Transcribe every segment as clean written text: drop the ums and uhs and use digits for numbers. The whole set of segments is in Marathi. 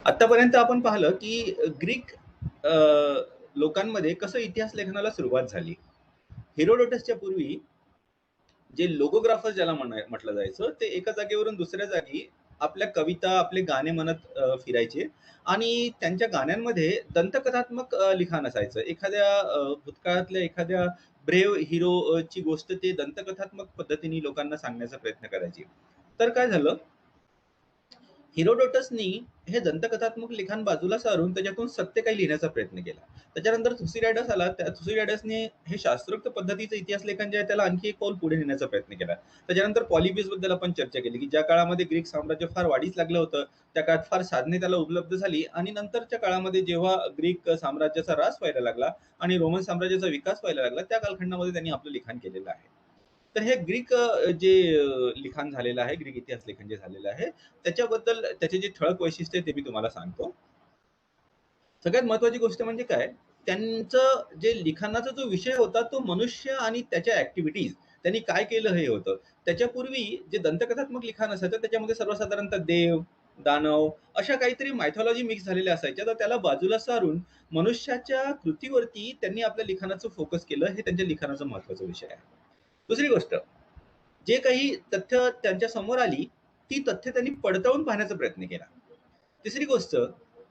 आतापर्यंत आपण पाहिलं की ग्रीक अ, लोकांमध्ये कसं इतिहास लेखनाला सुरुवात झाली. हेरोडोटसच्या पूर्वी जे लोगोग्राफर्स ज्याला म्हटलं जायचं, ते एका जागेवरून दुसऱ्या जागी आपल्या कविता, आपले गाणे म्हणत फिरायचे आणि त्यांच्या गाण्यांमध्ये दंतकथात्मक लिखाण असायचं. एखाद्या भूतकाळातल्या एखाद्या ब्रेव्ह हिरो ची गोष्ट ते दंतकथात्मक पद्धतीने लोकांना सांगण्याचा प्रयत्न करायचे. तर काय झालं, हिरोडोटसनी हे दंतकथात्मक लिखाण बाजूला सारून त्याच्यातून सत्य काही लिहिण्याचा प्रयत्न केला. त्याच्यानंतर थुसीडायडस आला. त्या थुसीडायडसने हे शास्त्रोक्त पद्धतीचं इतिहास लेखन जे आहे त्याला आणखी एक पाऊल पुढे नेण्याचा प्रयत्न केला. त्याच्यानंतर पॉलिबिस बद्दल आपण चर्चा केली, की ज्या काळामध्ये ग्रीक साम्राज्य फार वाढीस लागलं होतं, त्या काळात फार साधने त्याला उपलब्ध झाली आणि नंतरच्या काळामध्ये जेव्हा ग्रीक साम्राज्याचा ऱ्हास व्हायला लागला आणि रोमन साम्राज्याचा विकास व्हायला लागला, त्या कालखंडामध्ये त्यांनी आपलं लिखाण केलेलं आहे. तर हे ग्रीक जे लिखाण झालेलं आहे, ग्रीक इतिहास लेखन जे झालेलं आहे, त्याच्याबद्दल त्याचे जे ठळक वैशिष्ट्य आहे ते मी तुम्हाला सांगतो. सगळ्यात महत्त्वाची गोष्ट म्हणजे काय, त्यांचं जे लिखाणाचा जो विषय होता तो मनुष्य आणि त्याच्या ॲक्टिव्हिटीज, त्यांनी काय केलं हे होतं. त्याच्यापूर्वी जे दंतकथात्मक लिखाण असायचं त्याच्यामध्ये सर्वसाधारणतः देव, दानव अशा काहीतरी मायथॉलॉजी मिक्स झालेल्या असायच्या. तर त्याला बाजूला सारून मनुष्याच्या कृतीवरती त्यांनी आपल्या लिखाणाचं फोकस केलं. हे त्यांच्या लिखाणाचा महत्त्वाचा विषय आहे. दुसरी गोष्ट, जे काही तथ्य त्यांच्या समोर आली, ती तथ्य त्यांनी पडताळून पाहण्याचा प्रयत्न केला. तिसरी गोष्ट,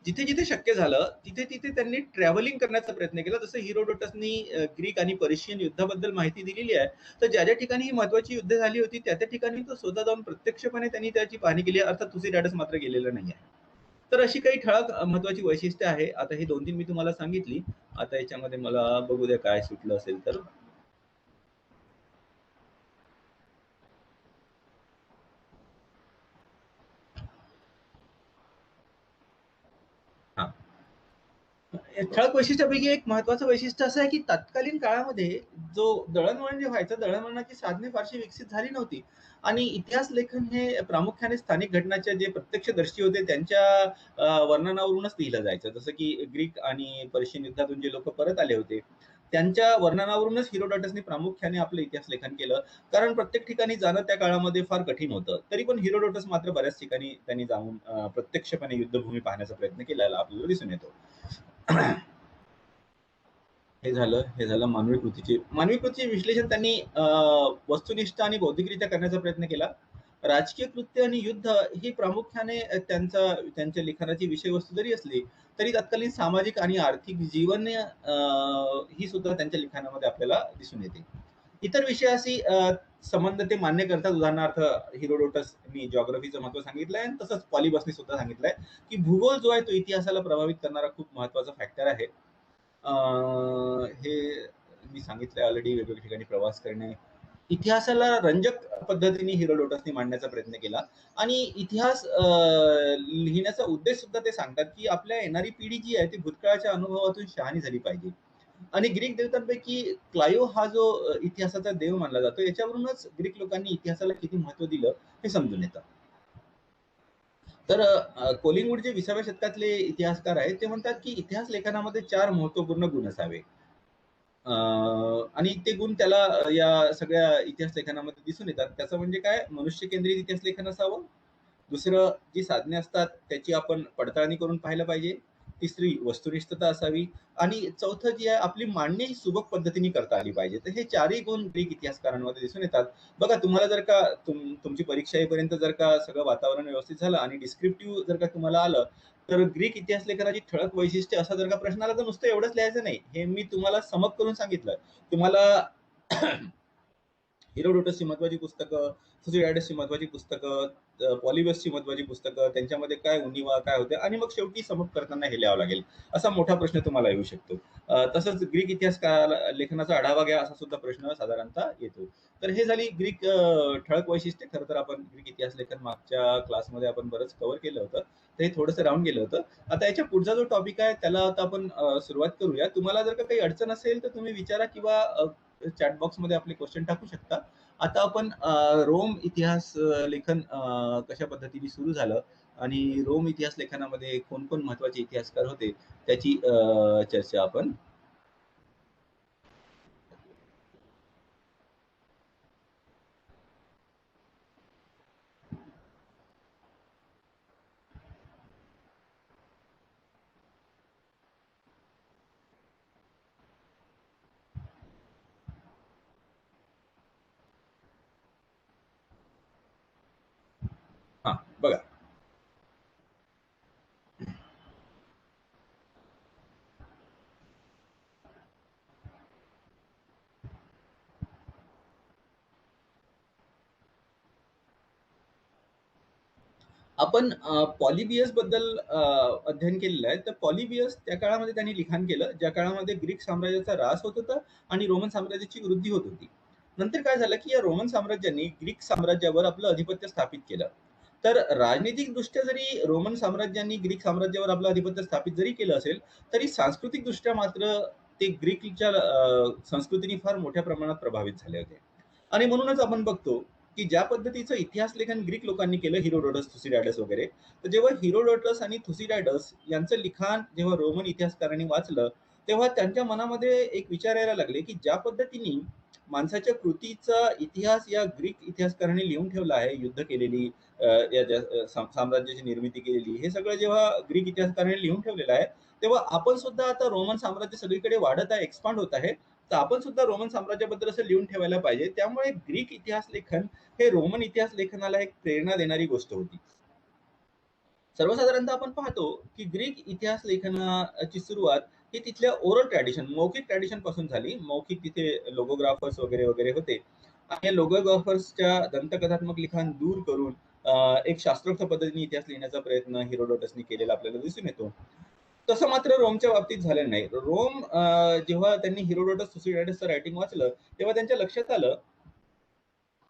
जिथे-जिथे शक्य झालं, तिथे-तिथे त्यांनी ट्रॅव्हलिंग करण्याचा प्रयत्न केला. जसं हिरोडोटसनी ग्रीक आणि पर्शियन युद्धाबद्दल माहिती दिलेली आहे. तर ज्या-ज्या ठिकाणी ही महत्त्वाची युद्ध झाली होती, त्या-त्या ठिकाणी तो स्वतः जाऊन प्रत्यक्षपणे त्यांनी त्याची पाहणी केली आहे. अर्थात थुसीडायडस मात्र गेलेला नाही आहे. तर अशी काही ठळक महत्त्वाची वैशिष्ट्ये आहे. आता ही 2-3 मी तुम्हाला सांगितली. आता याच्यामध्ये मला बघू द्या काय सुचलं असेल तर. हां. ठळक वैशिष्ट्यापैकी एक महत्त्वाचं वैशिष्ट्य असं आहे, की तत्कालीन काळामध्ये जो दळणवळण जे व्हायचं, दळणवळणाची साधने फारशी विकसित झाली नव्हती आणि इतिहास लेखन हे प्रामुख्याने स्थानिक घटनाच्या जे प्रत्यक्षदर्शी होते त्यांच्या वर्णनावरूनच लिहिलं जायचं. जसं की ग्रीक आणि पर्शियन युद्धातून जे लोकं परत आले होते, त्यांच्या वर्णनावरूनच हिरोडोटसने प्रामुख्याने आपलं इतिहास लेखन केलं. कारण प्रत्येक ठिकाणी जाणं त्या काळामध्ये फार कठीण होतं. तरी पण हिरोडोटस मात्र बऱ्याच ठिकाणी त्यांनी जाऊन प्रत्यक्षपणे युद्धभूमी पाहण्याचा प्रयत्न केलेला आपल्याला दिसून येतो. हे झालं मानवी कृतीचे विश्लेषण त्यांनी वस्तुनिष्ठ आणि बौद्धिकरित्या करण्याचा प्रयत्न केला. राजकीय कृत्य आणि युद्ध ही प्रामुख्याने त्यांच्या लिखाणाची विषयवस्तू जरी असली, तरी तत्कालीन सामाजिक आणि आर्थिक जीवन ही सुद्धा त्यांच्या लिखाणामध्ये आपल्याला दिसून येते. इतर विषयाशी संबंध ते मान्य करतात. उदाहरणार्थ हिरोडोटसनी जिओग्राफीचं महत्त्व सांगितलंय आणि तसंच पॉलिबसनी सुद्धा सांगितलंय, की भूगोल जो आहे तो इतिहासाला प्रभावित करणारा खूप महत्त्वाचा फॅक्टर आहे. हे मी सांगितलंय ऑलरेडी वेगवेगळ्या ठिकाणी प्रवास करणे. इतिहासाला रंजक पद्धतीने हिरोडोटसने मांडण्याचा प्रयत्न केला आणि इतिहास लिहिण्याचा उद्देश सुद्धा ते सांगतात, की आपल्या येणारी पिढी जी आहे ती भूतकाळाच्या अनुभवातून शहाणी झाली पाहिजे. आणि ग्रीक देवतांपैकी क्लायो हा जो इतिहासाचा देव मानला जातो, याच्यावरूनच ग्रीक लोकांनी इतिहासाला किती महत्त्व दिलं हे समजून येतं. तर कोलिंगवूड जे 20व्या शतकातले इतिहासकार आहेत, ते म्हणतात, की इतिहास लेखनामध्ये 4 महत्त्वपूर्ण गुण असावे. आणि ते गुण त्याला या सगळ्या इतिहास लेखनामध्ये दिसून येतात. त्याचं म्हणजे काय, मनुष्य केंद्रित इतिहास लेखन असावं. दुसरं, जी साधने असतात त्याची आपण पडताळणी करून पाहायला पाहिजे. तिसरी, वस्तुनिष्ठता असावी आणि चौथं जी आहे आपली मांडणी ही सुबक पद्धतीने करता आली पाहिजे. तर हे चारही गुण ग्रीक इतिहासकारांमध्ये दिसून येतात. बघा, तुम्हाला जर का तुमची परीक्षा येईपर्यंत जर का सगळं वातावरण व्यवस्थित झालं आणि डिस्क्रिप्टिव्ह जर का तुम्हाला आलं, तर ग्रीक इतिहास लेखनाची ठळक वैशिष्ट्य असा जर का प्रश्न आला तर नुसतं एवढंच लिहायचं नाही. हे मी तुम्हाला समअप करून सांगितलं. तुम्हाला हिरोडोटसची महत्वाची पुस्तकं, थुसीडायडसची महत्वाची पुस्तकं, पॉलिबसची महत्वाची पुस्तकं, त्यांच्यामध्ये काय उणिवा काय होत्या आणि मग शेवटी समप करताना हे लिहावं लागेल. असा मोठा प्रश्न तुम्हाला येऊ शकतो. तसंच ग्रीक इतिहास लेखनाचा आढावा घ्या असा सुद्धा प्रश्न साधारणतः येतो. तर हे झाली ग्रीक ठळक वैशिष्ट्ये. खरं तर आपण ग्रीक इतिहास लेखन मागच्या क्लासमध्ये आपण बरंच कव्हर केलं होतं. तर हे थोडंसं राहून गेलं होतं. आता याच्या पुढचा जो टॉपिक आहे त्याला आता आपण सुरुवात करूया. तुम्हाला जर का काही अडचण असेल तर तुम्ही विचारा किंवा चॅट बॉक्समध्ये आपले क्वेश्चन टाकू शकता. आता आपण रोम इतिहास लेखन कशा पद्धतीने सुरू झालं आणि रोम इतिहास लेखनामध्ये कोण-कोण महत्त्वाचे इतिहासकार होते त्याची चर्चा आपण हा, बघा. आपण पॉलिबियस बद्दल अध्ययन केलेलं आहे. तर पॉलिबियस त्या काळामध्ये त्यांनी लिखाण केलं, ज्या काळामध्ये ग्रीक साम्राज्याचा ऱ्हास होत होता आणि रोमन साम्राज्याची वृद्धी होत होती. नंतर काय झालं, की या रोमन साम्राज्याने ग्रीक साम्राज्यावर आपलं अधिपत्य स्थापित केलं. तर राजनीतिकदृष्ट्या जरी रोमन साम्राज्याने ग्रीक साम्राज्यावर आपलं अधिपत्य स्थापित जरी केलं असेल, तरी सांस्कृतिकदृष्ट्या मात्र ते ग्रीकच्या संस्कृतीने फार मोठ्या प्रमाणात प्रभावित झाले होते. आणि म्हणूनच आपण बघतो, की ज्या पद्धतीचं इतिहास लेखन ग्रीक लोकांनी केलं, हिरोडोटस, थुसिडायडस वगैरे, तर जेव्हा हिरोडोटस आणि थुसिडायडस यांचं लिखाण जेव्हा रोमन इतिहासकारांनी वाचलं, तेव्हा त्यांच्या मनामध्ये एक विचार यायला लागले, की ज्या पद्धतीने माणसाच्या कृतीचा इतिहास या ग्रीक इतिहासकारांनी लिहून ठेवला आहे, युद्ध केलेली, या साम्राज्याची निर्मिती केलेली, हे सगळं जेव्हा ग्रीक इतिहासकारांनी लिहून ठेवलेलं आहे, तेव्हा आपण सुद्धा आता रोमन साम्राज्य सगळीकडे वाढत आहे, एक्सपांड होत आहे, तर आपण सुद्धा रोमन साम्राज्याबद्दल असं लिहून ठेवायला पाहिजे. त्यामुळे ग्रीक इतिहास लेखन हे रोमन इतिहास लेखनाला एक प्रेरणा देणारी गोष्ट होती. सर्वसाधारणतः आपण पाहतो, की ग्रीक इतिहास लेखनाची सुरुवात ही तिथल्या ओरल ट्रॅडिशन, मौखिक ट्रॅडिशन पासून झाली. मौखिक तिथे लोगोग्राफर्स वगैरे वगैरे होते. आणि या लोगोग्राफर्सच्या दंतकथात्मक लिखाण दूर करून एक शास्त्रोक्त पद्धतीने इतिहास लिहिण्याचा प्रयत्न हिरोडोटसनी केलेला आपल्याला दिसून येतो. तसं मात्र रोमच्या बाबतीत झालेलं नाही. रोम जेव्हा त्यांनी हिरोडोटस, थुसिडायडसचं रायटिंग वाचलं, तेव्हा त्यांच्या लक्षात आलं,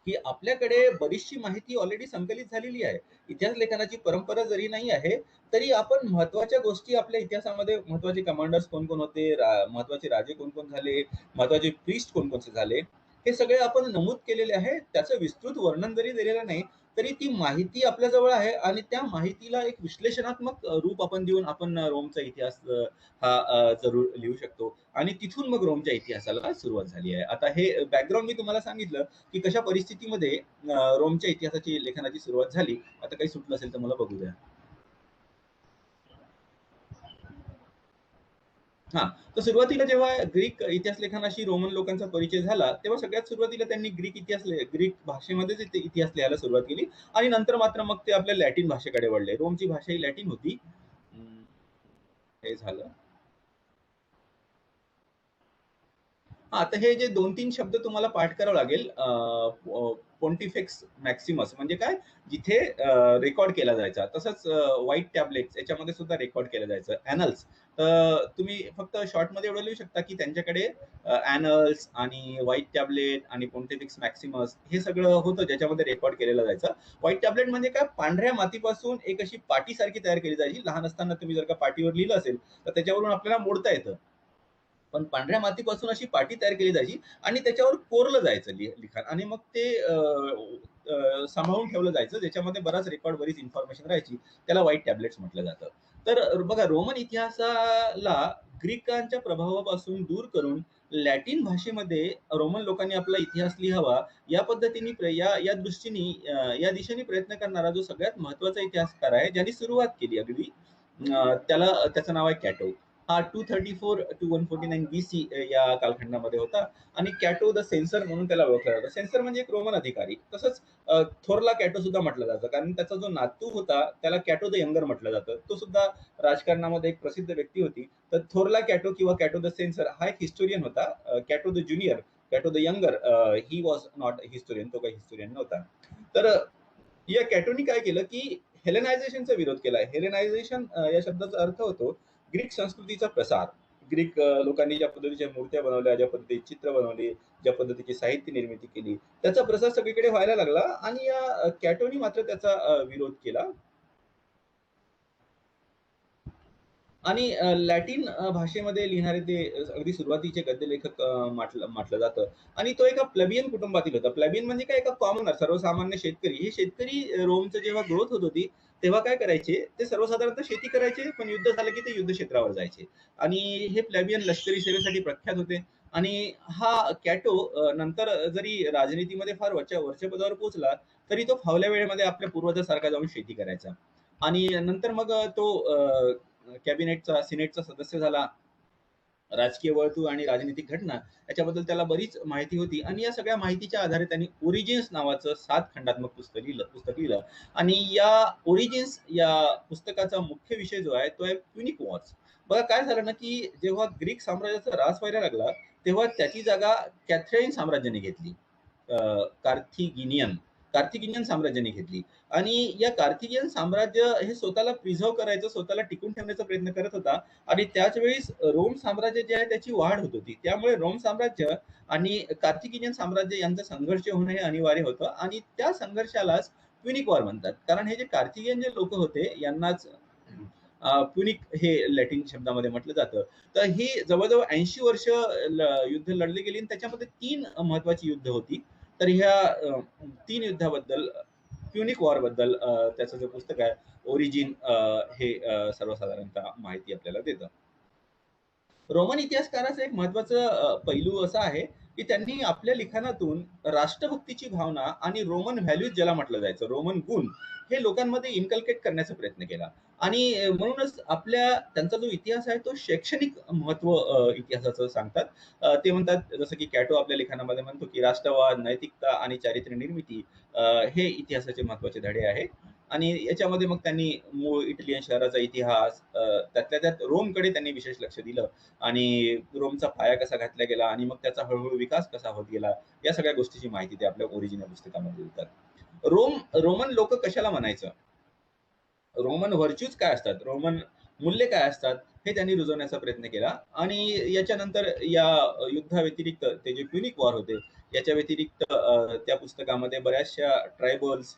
की आपल्याकडे बरीचशी माहिती ऑलरेडी संकलित झालेली आहे. इतिहास लेखनाची परंपरा जरी नाही आहे, तरी आपण महत्त्वाच्या गोष्टी आपल्या इतिहासामध्ये, महत्त्वाचे कमांडर्स कोण-कोण होते, महत्त्वाचे राजे कोण-कोण झाले, महत्त्वाचे प्रीस्ट कोण-कोणचे झाले, हे सगळे आपण नमूद केलेले आहे. त्याचं विस्तृत वर्णन जरी दिलेलं नाही, तरी ती माहिती आपल्याजवळ आहे आणि त्या माहितीला एक विश्लेषणात्मक रूप आपण देऊन आपण रोमचा इतिहास हा जरूर लिहू शकतो आणि तिथून मग रोमच्या इतिहासाला सुरुवात झाली आहे. आता हे बॅकग्राऊंड मी तुम्हाला सांगितलं, की कशा परिस्थितीमध्ये रोमच्या इतिहासाची लेखनाची सुरुवात झाली. आता काही सुटलं असेल तर मला बघू द्या. हां, तर सुरुवातीला जेव्हा ग्रीक इतिहास लेखनाशी रोमन लोकांचा परिचय झाला, तेव्हा सगळ्यात सुरुवातीला त्यांनी ग्रीक भाषेमध्येच इतिहास लिहायला सुरुवात केली आणि नंतर मात्र मग ते आपल्या लॅटिन भाषेकडे वळले. रोमची भाषा ही लॅटिन होती. अं, हे झालं. हां, तर हे जे 2-3 शब्द तुम्हाला पाठ करावं लागेल. पोंटिफेक्स मॅक्सिमस म्हणजे काय? जिथे रेकॉर्ड केला जायचा. तसंच व्हाईट टॅब्लेट्स याच्यामध्ये सुद्धा रेकॉर्ड केलं जायचं. ॲनल्स, तर तुम्ही फक्त शॉर्टमध्ये एवढं लिहू शकता, की त्यांच्याकडे ॲनल्स आणि व्हाईट टॅब्लेट आणि पोंटिफिक्स मॅक्सिमस हे सगळं होतं, ज्याच्यामध्ये रेकॉर्ड केलेलं जायचं. व्हाईट टॅब्लेट म्हणजे काय? पांढऱ्या मातीपासून एक अशी पाटीसारखी तयार केली जायची. लहान असताना तुम्ही जर का पाटीवर लिहिलं असेल, तर त्याच्यावरून आपल्याला मोडता येतं. पण पांढऱ्या मातीपासून अशी पाटी तयार केली जायची आणि त्याच्यावर कोरलं जायचं लिखाण आणि मग ते सांभाळून ठेवलं जायचं, ज्याच्यामध्ये बराच रेकॉर्ड, बरीच इन्फॉर्मेशन राहायची. त्याला व्हाईट टॅब्लेट्स म्हटलं जातं. तर बघा, रोमन इतिहासाला ग्रीकांच्या प्रभावापासून दूर करून लॅटिन भाषेमध्ये रोमन लोकांनी आपला इतिहास लिहावा, या पद्धतीने या या दृष्टीने या दिशेने प्रयत्न करणारा जो सगळ्यात महत्त्वाचा इतिहासकार आहे, ज्यांनी सुरुवात केली अगदी, त्याचं नाव आहे कॅटो. हा 234 टू 149 BC या कालखंडामध्ये होता आणि कॅटो द सेन्सर म्हणून त्याला ओळखलं जातं. सेन्सर म्हणजे एक रोमन अधिकारी. तसंच थोरला कॅटो सुद्धा म्हटलं जातं, कारण त्याचा जो नातू होता त्याला कॅटो द यंगर म्हटलं जातं. तो सुद्धा राजकारणामध्ये एक प्रसिद्ध व्यक्ती होती. तर थोरला कॅटो किंवा कॅटो द सेन्सर हा एक हिस्टोरियन होता. Cato the junior, Cato the younger, he was not historian. तो काही हिस्टोरियन नव्हता. तर या कॅटोनी काय केलं, की हेलेनायझेशनचा विरोध केला. हेलेनायझेशन या शब्दाचा अर्थ होतो ग्रीक संस्कृतीचा प्रसार. ग्रीक लोकांनी ज्या पद्धतीच्या मूर्त्या बनवल्या, ज्या पद्धतीची चित्र बनवली, ज्या पद्धतीची साहित्य निर्मिती केली, त्याचा प्रसार सगळीकडे व्हायला लागला आणि या कॅटोनी मात्र त्याचा विरोध केला. आणि लॅटिन भाषेमध्ये लिहिणारे ते अगदी सुरुवातीचे गद्यलेखक म्हटलं जातं आणि तो एका प्लेबियन कुटुंबातील होता. प्लेबियन म्हणजे काय? एका कॉमनर, सर्वसामान्य शेतकरी. हे शेतकरी रोमचं जेव्हा ग्रोथ होत होती, तेव्हा काय करायचे? ते सर्वसाधारणतः शेती करायचे, पण युद्ध झालं की ते युद्धक्षेत्रावर जायचे आणि हे प्लेबियन लष्करी सेवेसाठी प्रख्यात होते. आणि हा कॅटो नंतर जरी राजनीतीमध्ये फार वरच्या पदावर पोहोचला, तरी तो फावल्या वेळेमध्ये आपल्या पूर्वजासारखा जाऊन शेती करायचा. आणि नंतर मग तो कॅबिनेटचा, सिनेटचा सदस्य झाला राजकीय वर्तुळ आणि राजनीतिक घटना याच्याबद्दल त्याला बरीच माहिती होती आणि या सगळ्या माहितीच्या आधारे त्यांनी ओरिजिन्स नावाचं 7 खंडात्मक पुस्तक लिहिलं आणि या ओरिजिन्स या पुस्तकाचा मुख्य विषय जो आहे तो आहे प्युनिक वॉर्स. बघा काय झालं ना, की जेव्हा ग्रीक साम्राज्याचा ऱ्हास व्हायला लागला, तेव्हा त्याची जागा कॅथ्रेन साम्राज्याने घेतली. कार्थिगिनियन कार्थिगिनियन साम्राज्याने घेतली आणि या कार्थिगियन साम्राज्य हे स्वतःला प्रिझर्व्ह करायचं, स्वतःला टिकून ठेवण्याचा प्रयत्न करत होता आणि त्याच वेळेस रोम साम्राज्य जे आहे त्याची वाढ होत होती. त्यामुळे रोम साम्राज्य आणि कार्थिगिनियन साम्राज्य यांचा संघर्ष होणं हे अनिवार्य होतं आणि त्या संघर्षालाच प्युनिक वॉर म्हणतात. कारण हे जे कार्थिगियन जे लोक होते यांनाच प्युनिक हे लॅटिन शब्दामध्ये म्हटलं जातं. तर ही जवळ-जवळ 80 वर्ष युद्ध लढली गेली आणि त्याच्यामध्ये 3 महत्वाची युद्ध होती. तर ह्या 3 युद्धाबद्दल प्युनिक वॉरबद्दल त्याचं जे पुस्तक आहे ओरिजिन हे सर्वसाधारणतः माहिती आपल्याला देतं. रोमन इतिहासकाराचं एक महत्वाचं पैलू असा आहे, की त्यांनी आपल्या लिखाणातून राष्ट्रभक्तीची भावना आणि रोमन व्हॅल्यूज ज्याला म्हटलं जायचं, रोमन गुण हे लोकांमध्ये इन्कल्केट करण्याचा प्रयत्न केला. आणि म्हणूनच त्यांचा जो इतिहास आहे तो शैक्षणिक महत्व इतिहासाचं सांगतात. ते म्हणतात जसं की कॅटो आपल्या लिखाणामध्ये म्हणतो, की राष्ट्रवाद, नैतिकता आणि चारित्र्य निर्मिती हे इतिहासाचे महत्वाचे धडे आहेत. आणि याच्यामध्ये मग त्यांनी मूळ इटालियन शहराचा इतिहास, त्यातल्या त्यात रोमकडे त्यांनी विशेष लक्ष दिलं आणि रोमचा पाया कसा घातला गेला आणि मग त्याचा हळूहळू विकास कसा होत गेला, या सगळ्या गोष्टीची माहिती ते आपल्या ओरिजिनल पुस्तकामध्ये देतात. रोमन लोक कशाला म्हणायचं, रोमन व्हर्च्यूज काय असतात, रोमन मूल्य काय असतात, हे त्यांनी रुजवण्याचा प्रयत्न केला. आणि याच्यानंतर या युद्धाव्यतिरिक्त ते जे प्युनिक वॉर होते, याच्या व्यतिरिक्त त्या पुस्तकामध्ये बऱ्याचशा ट्रायबल्स,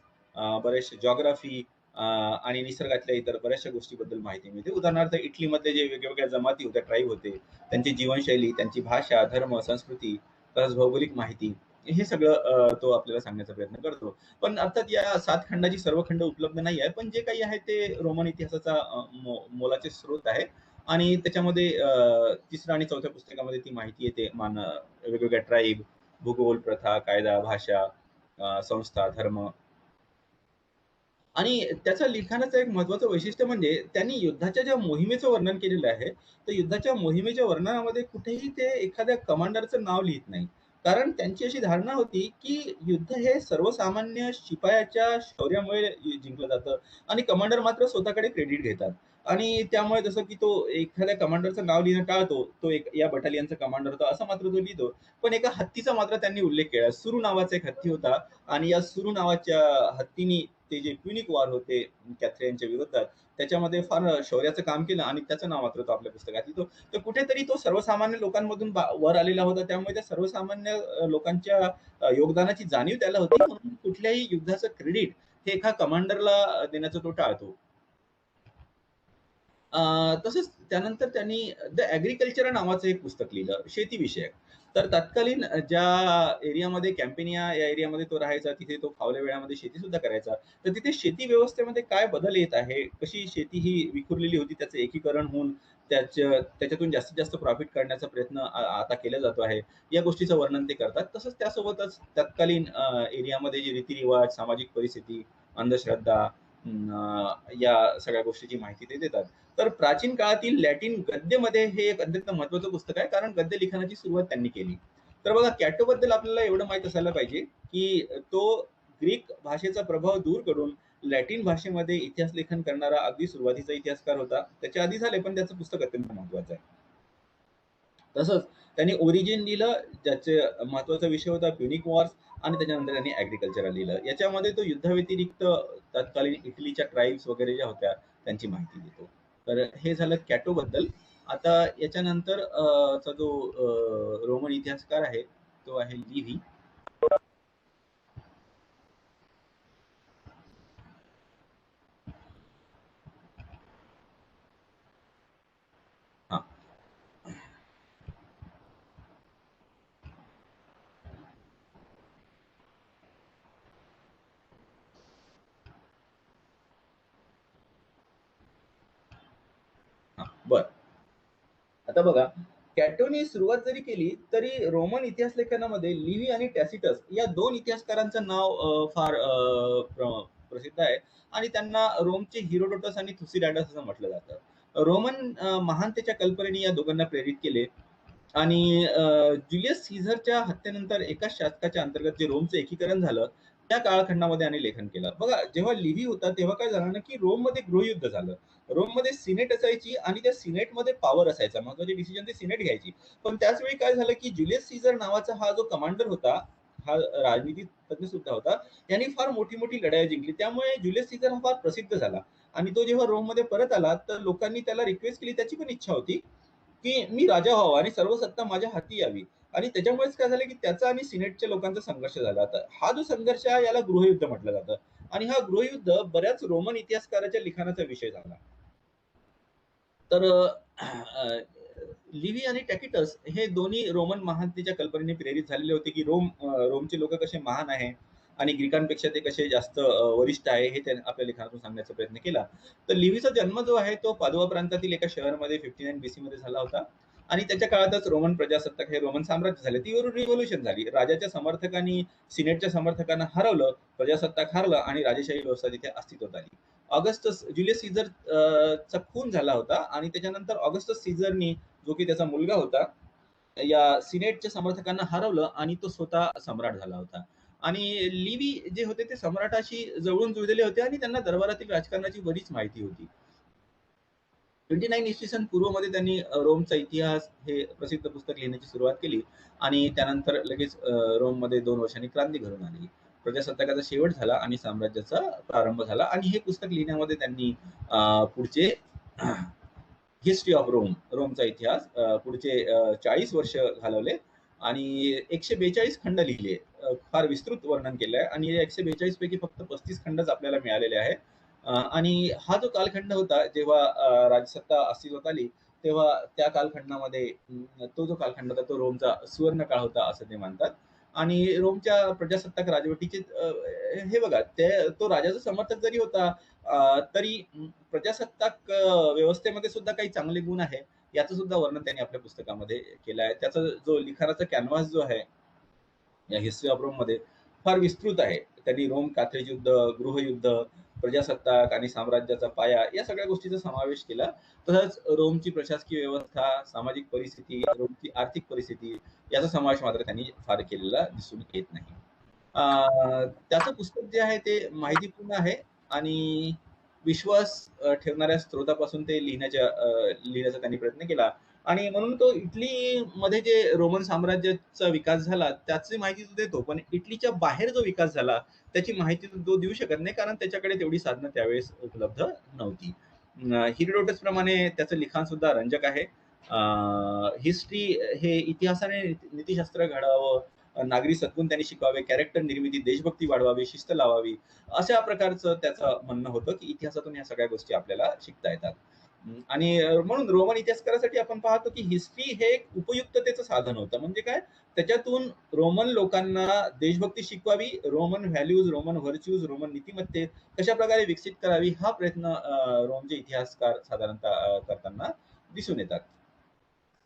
बऱ्याचशा जॉग्राफी आणि निसर्गातल्या इतर बऱ्याचशा गोष्टीबद्दल माहिती मिळते. उदाहरणार्थ इटलीमधले जे वेगवेगळ्या जमाती होत्या, ट्राईब होते, त्यांची जीवनशैली, त्यांची भाषा, धर्म, संस्कृती, तसंच भौगोलिक माहिती, हे सगळं तो आपल्याला सांगण्याचा प्रयत्न करतो. पण अर्थात या 7 खंडाची सर्व खंड उपलब्ध नाही आहे. पण जे काही आहे ते रोमन इतिहासाचा मोलाचे स्रोत आहे आणि त्याच्यामध्ये 3ऱ्या आणि 4थ्या पुस्तकामध्ये ती माहिती येते. वेगवेगळ्या ट्राईब, भूगोल, प्रथा, कायदा, भाषा, संस्था, धर्म. आणि त्याच्या लिखाणाचं एक महत्वाचं वैशिष्ट्य म्हणजे त्यांनी युद्धाच्या ज्या मोहिमेचं वर्णन केलेलं आहे, तर युद्धाच्या मोहिमेच्या वर्णनामध्ये कुठेही ते एखाद्या कमांडरचं नाव लिहित नाही. कारण त्यांची अशी धारणा होती, की युद्ध हे सर्वसामान्य शिपायाच्या शौर्यामुळे जिंकलं जातं आणि कमांडर मात्र स्वतःकडे क्रेडिट घेतात. आणि त्यामुळे जसं की तो एखाद्या कमांडरचं नाव लिहिणं टाळतो. तो एक या बटालियनचा कमांडर होता असं मात्र तो लिहितो. पण एका हत्तीचा मात्र त्यांनी उल्लेख केला. सुरू नावाचा एक हत्ती होता आणि या सुरू नावाच्या हत्तीनी ते जे प्युनिक वॉर होते कॅथरिनच्या विरोधात, त्याच्यामध्ये फार शौर्याचं काम केलं आणि त्याचं नाव मात्र तो आपल्या पुस्तकात लिहितो. तर कुठेतरी तो सर्वसामान्य लोकांमधून वर आलेला होता. त्यामुळे त्या सर्वसामान्य लोकांच्या योगदानाची जाणीव त्याला होती. म्हणून कुठल्याही युद्धाचं क्रेडिट हे एका कमांडरला देण्याचं तो टाळतो. तसंच त्यानंतर त्यांनी द ॲग्रीकल्चर नावाचं एक पुस्तक लिहिलं, शेतीविषयक. तर तत्कालीन ज्या एरियामध्ये कॅम्पेनिया या एरियामध्ये तो राहायचा, तिथे तो फावल्या वेळामध्ये शेतीसुद्धा करायचा. तर तिथे शेती व्यवस्थेमध्ये काय बदल येत आहे, कशी शेती ही विखुरलेली होती, त्याचं एकीकरण होऊन त्याच्यातून जास्तीत जास्त प्रॉफिट काढण्याचा प्रयत्न आता केला जातो आहे, या गोष्टीचं वर्णन ते करतात. तसंच त्यासोबतच तत्कालीन एरियामध्ये जे रीतिरिवाज, सामाजिक परिस्थिती, अंधश्रद्धा, या सगळ्या गोष्टीची माहिती ते देतात. तर प्राचीन काळातील लॅटिन गद्यमध्ये हे एक अत्यंत महत्वाचं पुस्तक आहे, कारण गद्य लिखाणाची सुरुवात त्यांनी केली. तर बघा कॅटोबद्दल आपल्याला एवढं माहित असायला पाहिजे, की तो ग्रीक भाषेचा प्रभाव दूर करून लॅटिन भाषेमध्ये इतिहास लेखन करणारा अगदी सुरुवातीचा इतिहासकार होता. त्याच्या आधी झाले, पण त्याचं पुस्तक अत्यंत महत्वाचं आहे. तसंच त्यांनी ओरिजिन लिहिलं, ज्याचे महत्वाचा विषय होता प्युनिक वॉर्स आणि त्याच्यानंतर त्यांनी ॲग्रीकल्चर लिहिलं. याच्यामध्ये तो युद्धाव्यतिरिक्त तत्कालीन इटलीच्या ट्राईब्स वगैरे ज्या होत्या त्यांची माहिती देतो. तर हे झालं कॅटोबद्दल. आता याच्यानंतर चा जो रोमन इतिहासकार आहे तो आहे लिव्ही. हा. हा बर. आता बघा, कॅटोनी सुरुवात जरी केली तरी रोमन इतिहास लेखनामध्ये लिव्ही आणि टॅसिटस या 2 इतिहासकारांचं नाव फार प्रसिद्ध आहे आणि त्यांना रोमचे हिरोडोटस आणि थुसिडाडस असं म्हटलं जातं. रोमन महानतेच्या कल्पनेने या दोघांना प्रेरित केले आणि ज्युलियस सीझरच्या हत्येनंतर एकाच शासकाच्या अंतर्गत जे रोमचं एकीकरण झालं, त्या कालखंडामध्ये आणि लेखन केलं. बघा, जेव्हा लिव्ही होता तेव्हा काय झालं ना, की रोममध्ये गृहयुद्ध झालं. रोममध्ये सिनेट असायची आणि त्या सिनेटमध्ये पॉवर असायचा. महत्त्वाचे डिसिजन ते सिनेट घ्यायची. पण त्याच वेळी काय झालं, की ज्युलियस सीझर नावाचा हा जो कमांडर होता, हा राजनीती तज्ञ सुद्धा होता. त्यांनी फार मोठी-मोठी लढाई जिंकली. त्यामुळे ज्युलियस सीझर हा फार प्रसिद्ध झाला आणि तो जेव्हा रोममध्ये परत आला, तर लोकांनी त्याला रिक्वेस्ट केली. त्याची पण इच्छा होती, की मी राजा व्हावा आणि सर्व सत्ता माझ्या हाती यावी. आणि त्याच्यामुळेच काय झालं, की त्याचा आणि सिनेटच्या लोकांचा संघर्ष झाला. तर हा जो संघर्ष आहे याला गृहयुद्ध म्हटलं जातं. आणि हा गृहयुद्ध बऱ्याच रोमन इतिहासकाराच्या लिखाणाचा विषय झाला. तर लिव्ही आणि टॅकिटस हे दोन्ही रोमन महानतेच्या कल्पनेने प्रेरित झालेले होते, की रोमचे लोक कसे महान आहे आणि ग्रीकांपेक्षा ते कसे जास्त वरिष्ठ आहे, हे त्यांनी आपल्या लिखाणातून सांगण्याचा प्रयत्न केला. तर लिव्हीचा जन्म जो आहे तो पादुआ प्रांतातील एका शहरामध्ये 59 बीसी मध्ये झाला होता आणि त्याच्या काळातच रोमन प्रजासत्ताक हे रोमन साम्राज्य झाले. ती रिव्होल्यूशन झाली. राजाच्या समर्थकांनी सिनेटच्या समर्थकांना हरवलं, प्रजासत्ताक हारलं आणि राजेशाही व्यवस्था तिथे अस्तित्वात आली. ज्युलियस सीझर चा खून झाला होता आणि त्याच्यानंतर ऑगस्टस सीझरनी, जो की त्याचा मुलगा होता, या सिनेटच्या समर्थकांना हरवलं आणि तो स्वतः सम्राट झाला होता. आणि लिव्ही जे होते ते सम्राटाशी जवळून जुळलेले होते आणि त्यांना दरबारातील राजकारणाची बरीच माहिती होती. 29 इसवी सन पूर्वमध्ये त्यांनी रोमचा इतिहास हे प्रसिद्ध पुस्तक लिहिण्याची सुरुवात केली आणि त्यानंतर लगेच रोममध्ये 2 वर्षांनी क्रांती घडून आली. प्रजासत्ताकाचा शेवट झाला आणि साम्राज्याचा प्रारंभ झाला आणि हे पुस्तक लिहिण्यामध्ये त्यांनी पुढचे हिस्ट्री ऑफ रोम, रोमचा इतिहास पुढचे 40 वर्ष घालवले आणि 142 खंड लिहिले. फार विस्तृत वर्णन केलंय आणि या 142 पैकी फक्त 35 खंडच आपल्याला मिळालेले आहे. आणि हा जो कालखंड होता जेव्हा राजसत्ता अस्तित्वात आली, तेव्हा त्या कालखंडामध्ये तो जो कालखंड होता तो रोमचा सुवर्णकाळ होता असं ते मानतात. आणि रोमच्या प्रजासत्ताक राजवटीचे हे बघा, तो राजाचा समर्थक जरी होता, तरी प्रजासत्ताक व्यवस्थेमध्ये सुद्धा काही चांगले गुण आहे, याचं सुद्धा वर्णन त्यांनी आपल्या पुस्तकामध्ये केलं आहे. त्याचा जो लिखाणाचा कॅनव्हास जो आहे, या हिस्ट्री ऑफ रोममध्ये फार विस्तृत आहे. त्यांनी रोम काथेज युद्ध, गृहयुद्ध, प्रजासत्ताक आणि साम्राज्याचा पाया या सगळ्या गोष्टीचा समावेश केला. तसंच रोमची प्रशासकीय व्यवस्था, सामाजिक परिस्थिती, रोमची आर्थिक परिस्थिती याचा समावेश मात्र त्यांनी फार केलेला दिसून येत नाही. त्याचं पुस्तक जे आहे ते माहितीपूर्ण आहे आणि विश्वास ठेवणाऱ्या स्रोतापासून ते लिहिण्याचा त्यांनी प्रयत्न केला आणि म्हणून तो इटलीमध्ये जे रोमन साम्राज्याचा विकास झाला त्याची माहिती तो देतो. पण इटलीच्या बाहेर जो विकास झाला त्याची माहिती तो देऊ शकत नाही, कारण त्याच्याकडे तेवढी साधनं त्यावेळेस उपलब्ध नव्हती. हिरोडोटस प्रमाणे त्याचं लिखाण सुद्धा रंजक आहे. हिस्ट्री हे इतिहासाने नीतिशास्त्र घडावं, नागरी सद्गुण त्यांनी शिकवावे, कॅरेक्टर निर्मिती, देशभक्ती वाढवावी, शिस्त लावावी, अशा प्रकारचं त्याचं म्हणणं होतं, की इतिहासातून या सगळ्या गोष्टी आपल्याला शिकता येतात. आणि म्हणून रोमन इतिहासकारासाठी आपण पाहतो, की हिस्ट्री हे एक उपयुक्ततेचं साधन होतं. म्हणजे काय? त्याच्यातून रोमन लोकांना देशभक्ती शिकवावी, Roman values, Roman virtues, Roman नीतिमत्ते कशाप्रकारे विकसित करावी, हा प्रयत्न रोमचे इतिहासकार साधारणतः करताना दिसून येतात.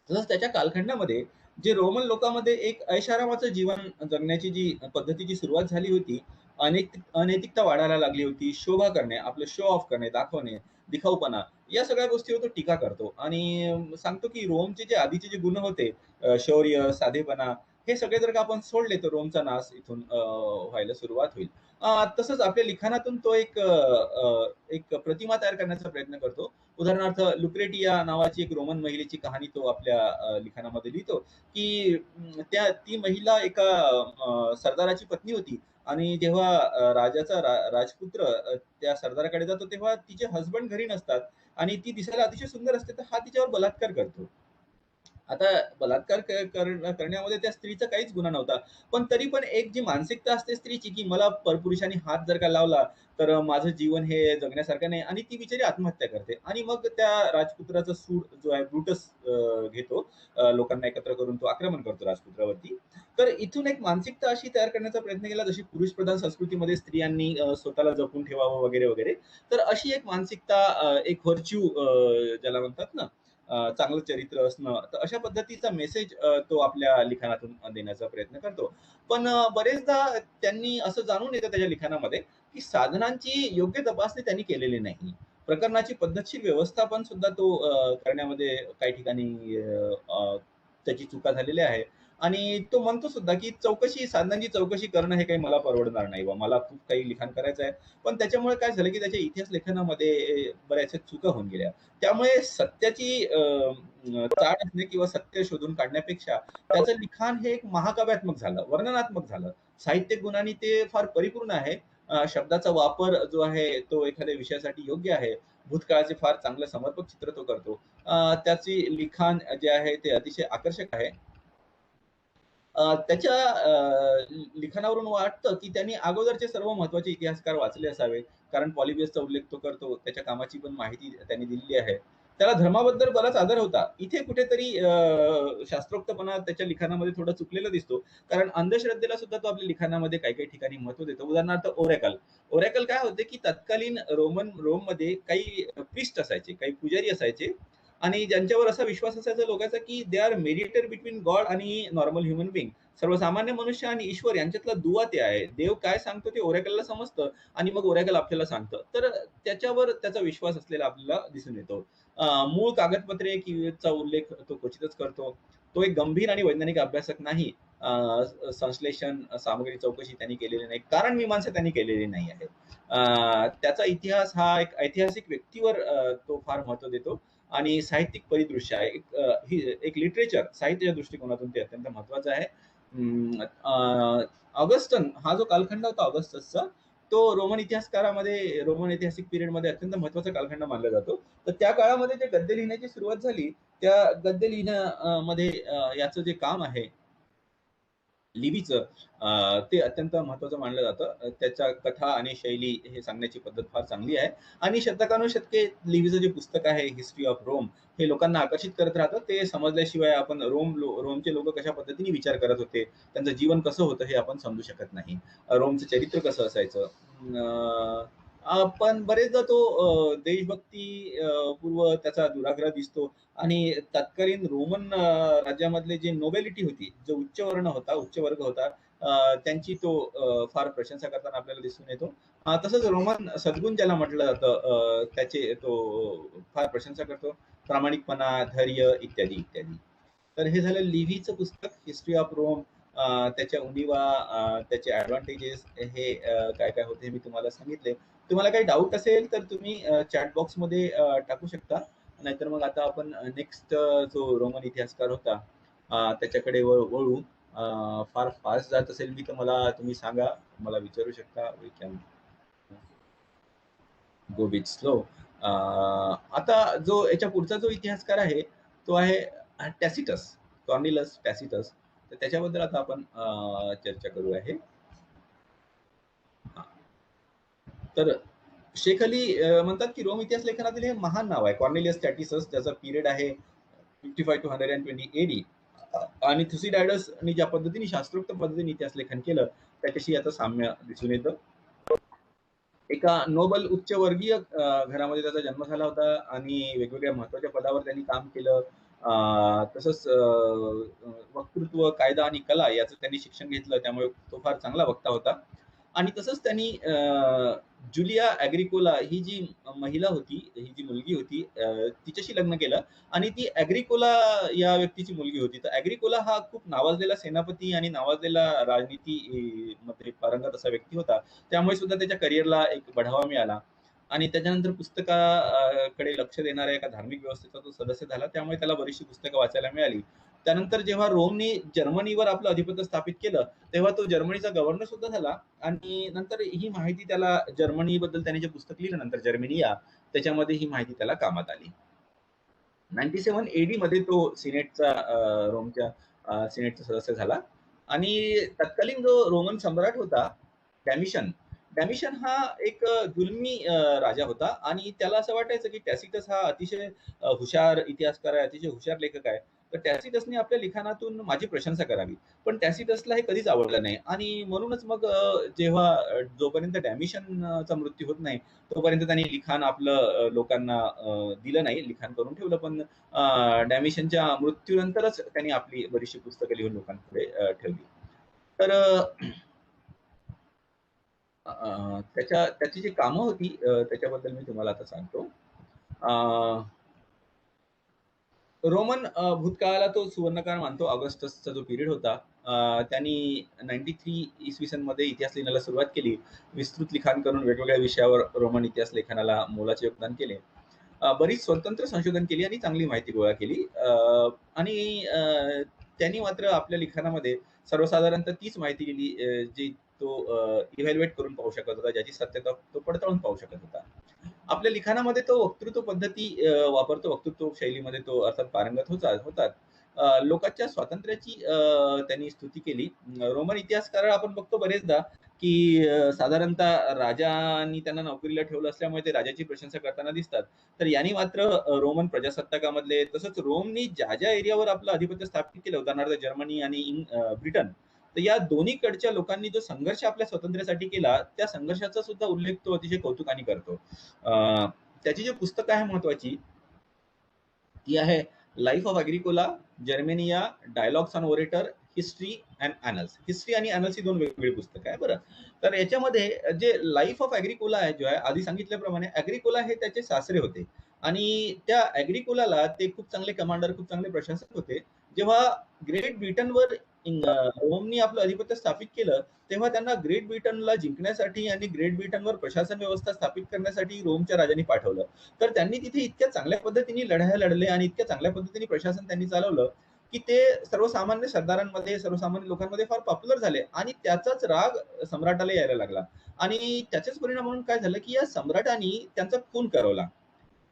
तसंच त्याच्या कालखंडामध्ये जे रोमन लोकांमध्ये एक ऐषारामाचं जीवन जगण्याची जी पद्धतीची सुरुवात झाली होती, अनैतिकता वाढायला लागली होती, शोभा करणे, आपलं शो ऑफ करणे, दाखवणे, दिखाऊपणा, या सगळ्या गोष्टीवर तो टीका करतो आणि सांगतो की रोमचे जे आधीचे जे गुण होते, शौर्य, साधेपणा, हे सगळे जर का आपण सोडले तर रोमचा नाश इथून व्हायला सुरुवात होईल. तसंच आपल्या लिखाणातून तो एक प्रतिमा तयार करण्याचा प्रयत्न करतो. उदाहरणार्थ लुक्रेटिया नावाची एक रोमन महिलेची कहाणी तो आपल्या लिखाणामध्ये लिहितो, की ती महिला एका सरदाराची पत्नी होती आणि जेव्हा राजपुत्र त्या सरदाराकडे जातो, तेव्हा तिचे हसबंड घरी नसतात आणि ती दिसायला अतिशय सुंदर असते, तर हा तिच्यावर बलात्कार करतो. आता बलात्कार करण्यामध्ये त्या स्त्रीचा काहीच गुन्हा नव्हता. पण तरी पण एक जी मानसिकता असते स्त्रीची, की मला परपुरुषाने हात जर का लावला, तर माझं जीवन हे जगण्यासारखं नाही आणि ती बिचारी आत्महत्या करते. आणि मग त्या राजपुत्राचा सूड जो आहे ब्रुटस घेतो. लोकांना एकत्र करून तो आक्रमण करतो राजपुत्रावरती. तर इथून एक मानसिकता अशी तयार करण्याचा प्रयत्न केला, जशी पुरुषप्रधान संस्कृतीमध्ये स्त्रियांनी स्वतःला जपून ठेवावं वगैरे, वगैरे. तर अशी एक मानसिकता, एक व्हर्च्यू ज्याला म्हणतात ना, चांगलं चरित्र असणं, तर अशा पद्धतीचा मेसेज तो आपल्या लिखाणातून देण्याचा प्रयत्न करतो. पण बरेचदा त्यांनी असं जाणून येतं त्याच्या लिखाणामध्ये, की साधनांची योग्य तपासणी त्यांनी केलेली नाही. प्रकरणाची पद्धतशीर व्यवस्थापन सुद्धा तो करण्यामध्ये काही ठिकाणी त्याची चुका झालेल्या आहे. आणि तो म्हणतो सुद्धा, की साधनांची चौकशी करणं हे काही मला परवडणार नाही बा. मला खूप काही लिखाण करायचं आहे. पण त्याच्यामुळे काय झालं, की त्याच्या इतिहास लेखनामध्ये बऱ्याचशा चुका होऊन गेल्या. त्यामुळे सत्याची चाळ असणे किंवा सत्य शोधून काढण्यापेक्षा त्याचं लिखाण हे एक महाकाव्यात्मक झालं, वर्णनात्मक झालं. साहित्यिक गुणांनी ते फार परिपूर्ण आहे. शब्दाचा वापर जो आहे तो एखाद्या विषयासाठी योग्य आहे. भूतकाळाचे फार चांगलं समर्पक चित्र तो करतो. त्याची लिखाण जे आहे ते अतिशय आकर्षक आहे. त्याच्या लिखाणावरून वाटतं, की त्यांनी अगोदरचे सर्व महत्त्वाचे इतिहासकार वाचले असावे. कारण पॉलिबियसचा उल्लेख तो करतो. त्याच्या कामाची पण माहिती त्यांनी दिलेली आहे. त्याला धर्माबद्दल बराच आदर होता. इथे कुठेतरी शास्त्रोक्तपणा त्याच्या लिखाणामध्ये थोडा चुकलेला दिसतो. कारण अंधश्रद्धेला सुद्धा तो आपल्या लिखाणामध्ये काही-काही ठिकाणी महत्त्व देतो. उदाहरणार्थ ओरॅकल. ओरॅकल काय होते, की तत्कालीन रोममध्ये काही प्रीस्ट असायचे, काही पुजारी असायचे आणि ज्यांच्यावर असा विश्वास असायचा लोकांचा, की they are mediator between God आणि नॉर्मल ह्युमन बीइंग. सर्वसामान्य मनुष्य आणि ईश्वर यांच्यातला दुवा ते आहे. देव काय सांगतो ते ओरॅकलला समजतं आणि मग ओरॅकल आपल्याला सांगतं. तर त्याच्यावर त्याचा विश्वास असलेला आपल्याला दिसून येतो. मूळ कागदपत्रे चा उल्लेख तो क्वचितच करतो. तो एक गंभीर आणि वैज्ञानिक अभ्यासक नाही. संश्लेषण, सामग्री चौकशी त्यांनी केलेली नाही. कारण मीमांसा त्यांनी केलेली नाही आहे. त्याचा इतिहास हा एक ऐतिहासिक व्यक्तीवर तो फार महत्त्व देतो. आणि साहित्यिक परिदृश्य आहे. ही एक लिटरेचर साहित्याच्या दृष्टिकोनातून ते अत्यंत महत्त्वाचं आहे. ऑगस्टन हा जो कालखंड होता ऑगस्टसचा, तो रोमन ऐतिहासिक पिरियडमध्ये अत्यंत महत्त्वाचा कालखंड मानला जातो. तर त्या काळामध्ये जे गद्य लिहिण्याची सुरुवात झाली, त्या गद्य लिहिण्यामध्ये याचं जे काम आहे लिव्हीचं ते अत्यंत महत्त्वाचं मानलं जातं. त्याच्या कथा आणि शैली हे सांगण्याची पद्धत फार चांगली आहे आणि शतकानुशतके लिव्हीचं जे पुस्तक आहे हिस्ट्री ऑफ रोम हे लोकांना आकर्षित करत राहतं. ते समजल्याशिवाय आपण रोमचे लोकं कशा पद्धतीने विचार करत होते, त्यांचं जीवन कसं होतं हे आपण समजू शकत नाही. रोमचं चरित्र कसं असायचं. पण बरेचदा तो देशभक्ती पूर्व त्याचा दुराग्रह दिसतो आणि तत्कालीन रोमन राज्यामधले जे नोबेलिटी होती, जो उच्च वर्ण होता, उच्च वर्ग होता, त्यांची तो फार प्रशंसा करताना आपल्याला दिसून येतो. तसंच रोमन सद्गुण ज्याला म्हटलं जातं, त्याचे तो फार प्रशंसा करतो. प्रामाणिकपणा, धैर्य इत्यादी, इत्यादी. तर हे झालं लिव्हीचं पुस्तक हिस्ट्री ऑफ रोम. त्याच्या उणिवा, त्याचे एडव्हांटेजेस हे काय-काय होते हे मी तुम्हाला सांगितले. तुम्हाला काही डाउट असेल तर तुम्ही चॅट बॉक्समध्ये टाकू शकता. नाहीतर मग आता आपण नेक्स्ट जो रोमन इतिहासकार होता त्याच्याकडे वळू. फार फास्ट जात असेल मी तर मला तुम्ही सांगा. मला विचारू शकता. We can go with slow. आता जो याच्या पुढचा जो इतिहासकार आहे तो आहे टॅसिटस, कॉर्निलस टॅसिटस. तर त्याच्याबद्दल आता आपण चर्चा करू आहे. हा. तर शेख अली म्हणतात की रोम इतिहास लेखनातील हे महान नाव आहे कॉर्नेलियस टॅटिसस, ज्याचा पिरियड आहे 55 टू 120 एडी. आणि थुसिडायडसनी ज्या पद्धतीने शास्त्रोक्त पद्धतीने इतिहास लेखन केलं त्याच्याशी याचं साम्य दिसून येतं. एका नोबल उच्चवर्गीय घरामध्ये त्याचा जन्म झाला होता आणि वेगवेगळ्या महत्त्वाच्या पदावर त्यांनी काम केलं. तसंच वक्तृत्व, कायदा आणि कला याचं त्यांनी शिक्षण घेतलं. त्यामुळे तो फार चांगला वक्ता होता. आणि तसंच त्यांनी जुलिया ॲग्रिकोला ही जी महिला होती, ही जी मुलगी होती तिच्याशी लग्न केलं आणि ती ॲग्रिकोला या व्यक्तीची मुलगी होती. तर ॲग्रिकोला हा खूप नावाजलेला सेनापती आणि नावाजलेला राजनीती मध्ये पारंगत असा व्यक्ती होता. त्यामुळे सुद्धा त्याच्या करिअरला एक बढावा मिळाला आणि त्याच्यानंतर कडे लक्ष देणाऱ्या एका धार्मिक व्यवस्थेचा तो सदस्य झाला. त्यामुळे त्याला बरीचशी पुस्तकं वाचायला मिळाली. त्यानंतर जेव्हा रोमने जर्मनीवर आपलं अधिपत्य स्थापित केलं, तेव्हा तो जर्मनीचा गव्हर्नर सुद्धा झाला आणि नंतर ही माहिती त्याला जर्मनीबद्दल त्याने जे पुस्तक लिहिलं नंतर जर्मेनिया, त्याच्यामध्ये ही माहिती त्याला कामात आली. 97 एडी मध्ये तो सिनेटचा सदस्य झाला आणि तत्कालीन जो रोमन सम्राट होता डॅमिशन डॅमिशन हा एक जुलमी राजा होता आणि त्याला असं वाटायचं की टॅसिटस हा अतिशय हुशार इतिहासकार आहे, अतिशय हुशार लेखक आहे. तर टॅसिटसने आपल्या लिखाणातून माझी प्रशंसा करावी. पण टॅसिटसला हे कधीच आवडलं नाही आणि म्हणूनच मग जेव्हा जोपर्यंत डॅमिशनचा मृत्यू होत नाही तोपर्यंत त्यांनी लिखाण आपलं लोकांना दिलं नाही, लिखाण करून ठेवलं. पण डॅमिशनच्या मृत्यूनंतरच त्यांनी आपली बरीचशी पुस्तकं लिहून लोकांपुढे ठेवली. तर त्याची जी कामं होती त्याच्याबद्दल मी तुम्हाला आता सांगतो. रोमन भूतकाळाला तो सुवर्णकाळ मानतो. ऑगस्टसचा जो पिरियड होता, त्यांनी 93 इसवी सनमध्ये इतिहास लिहिण्याला सुरुवात केली. विस्तृत लिखाण करून वेगवेगळ्या विषयावर रोमन इतिहास लेखनाला मोलाचे योगदान केले. बरीच स्वतंत्र संशोधन केली आणि चांगली माहिती गोळा केली. आणि त्यांनी मात्र आपल्या लिखाणामध्ये सर्वसाधारणतः तीच माहिती दिली, जी तो इव्हॅल्युएट करून पाहू शकत होता, ज्याची सत्यता तो पडताळून पाहू शकत होता. आपल्या लिखाणामध्ये तो वक्तृत्व पद्धती वापरतो. वक्तृत्व शैलीमध्ये तो अर्थात पारंगत होतात. लोकांच्या स्वातंत्र्याची त्यांनी स्तुती केली. रोमन इतिहासकार आपण बघतो बरेचदा, की साधारणतः राजांनी त्यांना नोकरीला ठेवलं असल्यामुळे ते राजाची प्रशंसा करताना दिसतात. तर यांनी मात्र रोमन प्रजासत्ताकामधले, तसंच रोमनी ज्या एरियावर आपलं आधिपत्य स्थापित केलं, उदाहरणार्थ जर्मनी आणि ब्रिटन, तर या दोन्हीकडच्या लोकांनी जो संघर्ष आपल्या स्वातंत्र्यासाठी केला, त्या संघर्षाचा सुद्धा उल्लेख तो अतिशय कौतुकाने करतो. त्याची जी पुस्तकं आहे महत्वाची, ती आहे life of Agricola, Germania, dialogues on orator, history and annals. History आणि ॲनल्स ही दोन वेगवेगळी पुस्तकं आहे बरं. तर याच्यामध्ये जे लाईफ ऑफ अग्रिकोला आहे, जो आहे, आधी सांगितल्याप्रमाणे अग्रिकोला हे त्याचे सासरे होते आणि त्या अग्रिकोलाला ते खूप चांगले कमांडर, खूप चांगले प्रशासक होते. जेव्हा ग्रेट ब्रिटनवर रोमनी आपलं आधिपत्य स्थापित केलं, तेव्हा त्यांना ग्रेट ब्रिटनला जिंकण्यासाठी आणि ग्रेट ब्रिटनवर प्रशासन व्यवस्था स्थापित करण्यासाठी रोमच्या राजांनी पाठवलं. तर त्यांनी तिथे इतक्या चांगल्या पद्धतीने लढाया लढले आणि इतक्या चांगल्या पद्धतीने प्रशासन त्यांनी चालवलं, की ते सर्वसामान्य सरदारांमध्ये, सर्वसामान्य लोकांमध्ये फार पॉप्युलर झाले आणि त्याचाच राग सम्राटाला यायला लागला. आणि त्याचेच परिणाम म्हणून काय झालं, की या सम्राटाने त्यांचा खून करवला.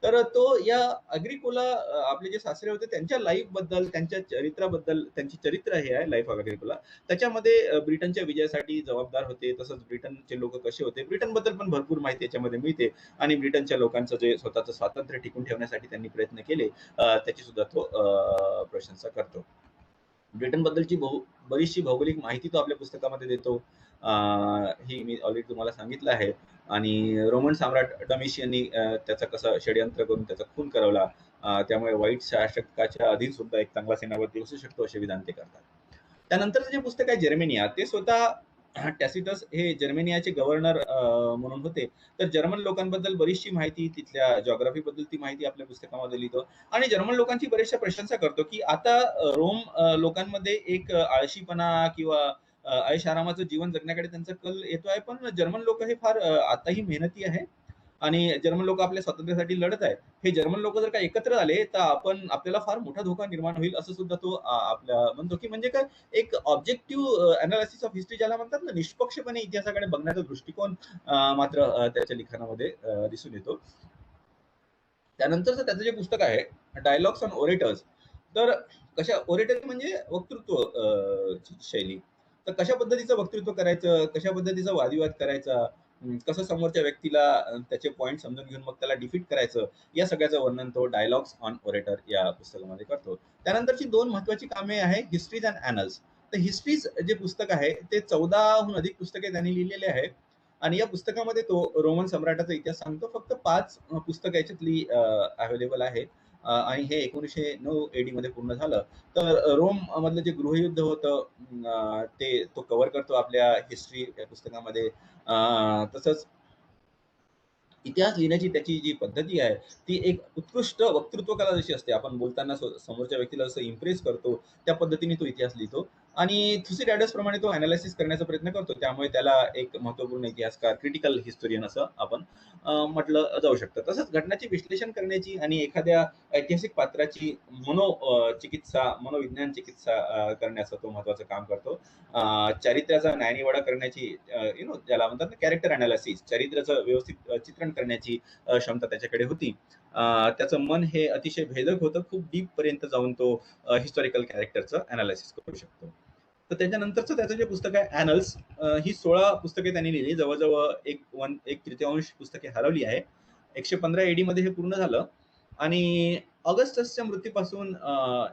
तर तो या अग्रिकोला, आपले जे सासरे होते त्यांच्या लाईफ बद्दल, त्यांच्या चरित्राबद्दल, त्यांची चरित्र हे आहे लाईफ ऑफ अग्रिकोला. त्याच्यामध्ये ब्रिटनच्या विजयासाठी जबाबदार होते, तसंच ब्रिटनचे लोक कसे होते, ब्रिटन बद्दल पण भरपूर माहिती याच्यामध्ये मिळते. आणि ब्रिटनच्या लोकांचं जे स्वतःचं स्वातंत्र्य टिकून ठेवण्यासाठी त्यांनी प्रयत्न केले, त्याची सुद्धा तो प्रशंसा करतो. ब्रिटन बद्दलची बरीचशी भौगोलिक माहिती तो आपल्या पुस्तकामध्ये देतो. ही मी ऑलरेडी तुम्हाला सांगितलं आहे. आणि रोमन सम्राट डमिशियननी त्याचं कसं षड्यंत्र करून त्याचा खून करवला, त्यामुळे वाईट शासकाच्या अधीन सुद्धा एक चांगला सेनापती असू शकतो, असे विधान ते करतात. त्यानंतरचं जे पुस्तक आहे जर्मेनिया, ते स्वतः टॅसिटस हे जर्मेनियाचे गव्हर्नर म्हणून होते. तर जर्मन लोकांबद्दल बरीचशी माहिती, तिथल्या जिओग्राफी बद्दल ती माहिती आपल्या पुस्तकामध्ये लिहितो. आणि जर्मन लोकांची बऱ्याचशा प्रशंसा करतो, की आता रोम लोकांमध्ये एक आळशीपणा किंवा ऐश-आरामाचं जीवन जगण्याकडे त्यांचा कल येतो आहे. पण जर्मन लोक हे फार आताही मेहनती आहे आणि जर्मन लोक आपल्या स्वातंत्र्यासाठी लढत आहेत. हे जर्मन लोक जर का एकत्र आले, तर आपल्याला फार मोठा धोका निर्माण होईल, असं सुद्धा तो आपल्या म्हणतो, की म्हणजे काय, एक ऑब्जेक्टिव्ह अनालिसिस ऑफ हिस्ट्री ज्याला म्हणतात ना, निष्पक्षपणे इतिहासाकडे बघण्याचा दृष्टिकोन मात्र त्याच्या लिखाणामध्ये दिसून येतो. त्यानंतरचं त्याचं जे पुस्तक आहे डायलॉग्स ऑन ओरेटर्स, तर कशा ओरेटर म्हणजे वक्तृत्व शैली. तर कशा पद्धतीचं वक्तृत्व करायचं, कशा पद्धतीचा वादविवाद करायचा, कसं समोरच्या व्यक्तीला त्याचे पॉईंट समजून घेऊन मग त्याला डिफीट करायचं, या सगळ्याचं वर्णन तो डायलॉग्स ऑन ओरेटर या पुस्तकामध्ये करतो. त्यानंतरची दोन महत्वाची कामे आहे हिस्ट्रीज अँड ॲनल्स. तर हिस्ट्रीज जे पुस्तक आहे ते 14हून अधिक पुस्तके त्यांनी लिहिलेले आहे. आणि या पुस्तकामध्ये तो रोमन सम्राटाचा इतिहास सांगतो. फक्त 5 पुस्तकं याच्यातली अवेलेबल आहे. आणि हे 1909 एडी मध्ये पूर्ण झालं. तर रोम मधलं जे गृहयुद्ध होतं, ते तो कव्हर करतो आपल्या हिस्ट्री या पुस्तकामध्ये. तसंच इतिहास लिहिण्याची त्याची जी पद्धती आहे, ती एक उत्कृष्ट वक्तृत्व कला जशी असते, आपण बोलताना समोरच्या व्यक्तीला जसं इम्प्रेस करतो, त्या पद्धतीने तो इतिहास लिहितो. आणि थुसिडायडस प्रमाणे तो अनालिसिस करण्याचा प्रयत्न करतो. त्यामुळे त्याला एक महत्त्वपूर्ण इतिहासकार, क्रिटिकल हिस्टोरियन असं आपण म्हटलं जाऊ शकतं. तसंच घटनाचे विश्लेषण करण्याची आणि एखाद्या ऐतिहासिक पात्राची मनोविज्ञान चिकित्सा करण्याचं तो महत्त्वाचं काम करतो. चारित्र्याचा न्यायनिवाडा करण्याची, ज्याला म्हणतात ना कॅरेक्टर अनालिसिस, चरित्राचं व्यवस्थित चित्रण करण्याची क्षमता त्याच्याकडे होती. त्याचं मन हे अतिशय भेदक होतं. खूप डीप पर्यंत जाऊन तो हिस्टॉरिकल कॅरेक्टरचं अनालिसिस करू शकतो. तर त्याच्यानंतरचं त्याचं जे पुस्तक आहे ॲनल्स, ही 16 पुस्तके त्यांनी लिहिली. जवळ-जवळ एक तृतीयांश पुस्तके हरवली आहे. 115 एडी मध्ये हे पूर्ण झालं. आणि ऑगस्टसच्या मृत्यूपासून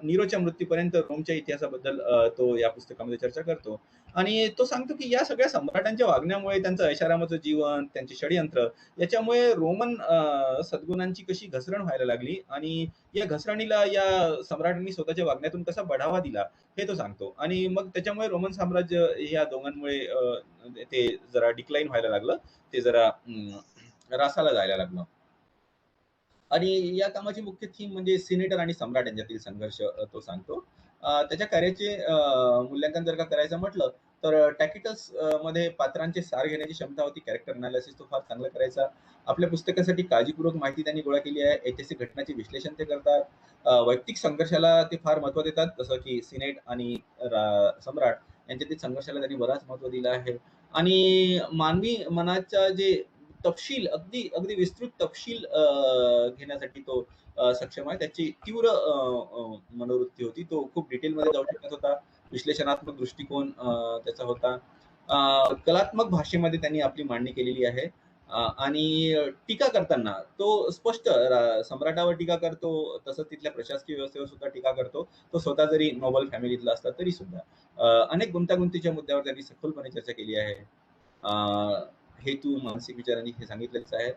नीरोच्या मृत्यूपर्यंत रोमच्या इतिहासाबद्दल तो या पुस्तकामध्ये चर्चा करतो. आणि तो सांगतो, की या सगळ्या सम्राटांच्या वागण्यामुळे, त्यांचं ऐशारामाचं जीवन, त्यांचे षडयंत्र, याच्यामुळे रोमन सद्गुणांची कशी घसरण व्हायला लागली आणि या घसरणीला या सम्राटांनी स्वतःच्या वागण्यातून कसा बढावा दिला, हे तो सांगतो. आणि मग त्याच्यामुळे रोमन साम्राज्य या दोघांमुळे ते जरा डिक्लाइन व्हायला लागलं. ते जरा रासाला जायला लागलं. आणि या कामाची मुख्य थीम म्हणजे सिनेटर आणि सम्राट यांच्यातील संघर्ष तो सांगतो. त्याच्या कार्याचे मूल्यांकन जर का करायचं म्हटलं, तर टॅकिटस मध्ये पात्रांचे सार घेण्याची क्षमता होती. कॅरेक्टर अनालिसिस तो फार चांगला करायचा. आपल्या पुस्तकासाठी काळजीपूर्वक माहिती त्यांनी गोळा केली आहे. ऐतिहासिक घटनांचे विश्लेषण ते करतात. वैयक्तिक संघर्षाला ते फार महत्त्व देतात. जसं की सिनेट आणि सम्राट यांच्यातील संघर्षाला त्यांनी बराच महत्त्व दिलं आहे. आणि मानवी मनाच्या जे तपशील अगदी अगदी विस्तृत तपशील घेण्यासाठी तो सक्षम आहे. त्याची तीव्र मनोवृत्ती होती. तो खूप डिटेलमध्ये जाऊ शकत होता. विश्लेषणात्मक दृष्टिकोन त्याचा होता. कलात्मक भाषेमध्ये त्यांनी आपली मांडणी केलेली आहे. आणि टीका करताना तो स्पष्ट सम्राटावर टीका करतो, तसंच तिथल्या प्रशासकीय व्यवस्थेवर सुद्धा टीका करतो. तो स्वतः जरी नोबल फॅमिलीतला असला तरी सुद्धा. अनेक गुंतागुंतीच्या मुद्द्यावर त्यांनी सखोलपणे चर्चा केली आहे. हेतू, मानसिक विचार आणि हे सांगितलेच आहे.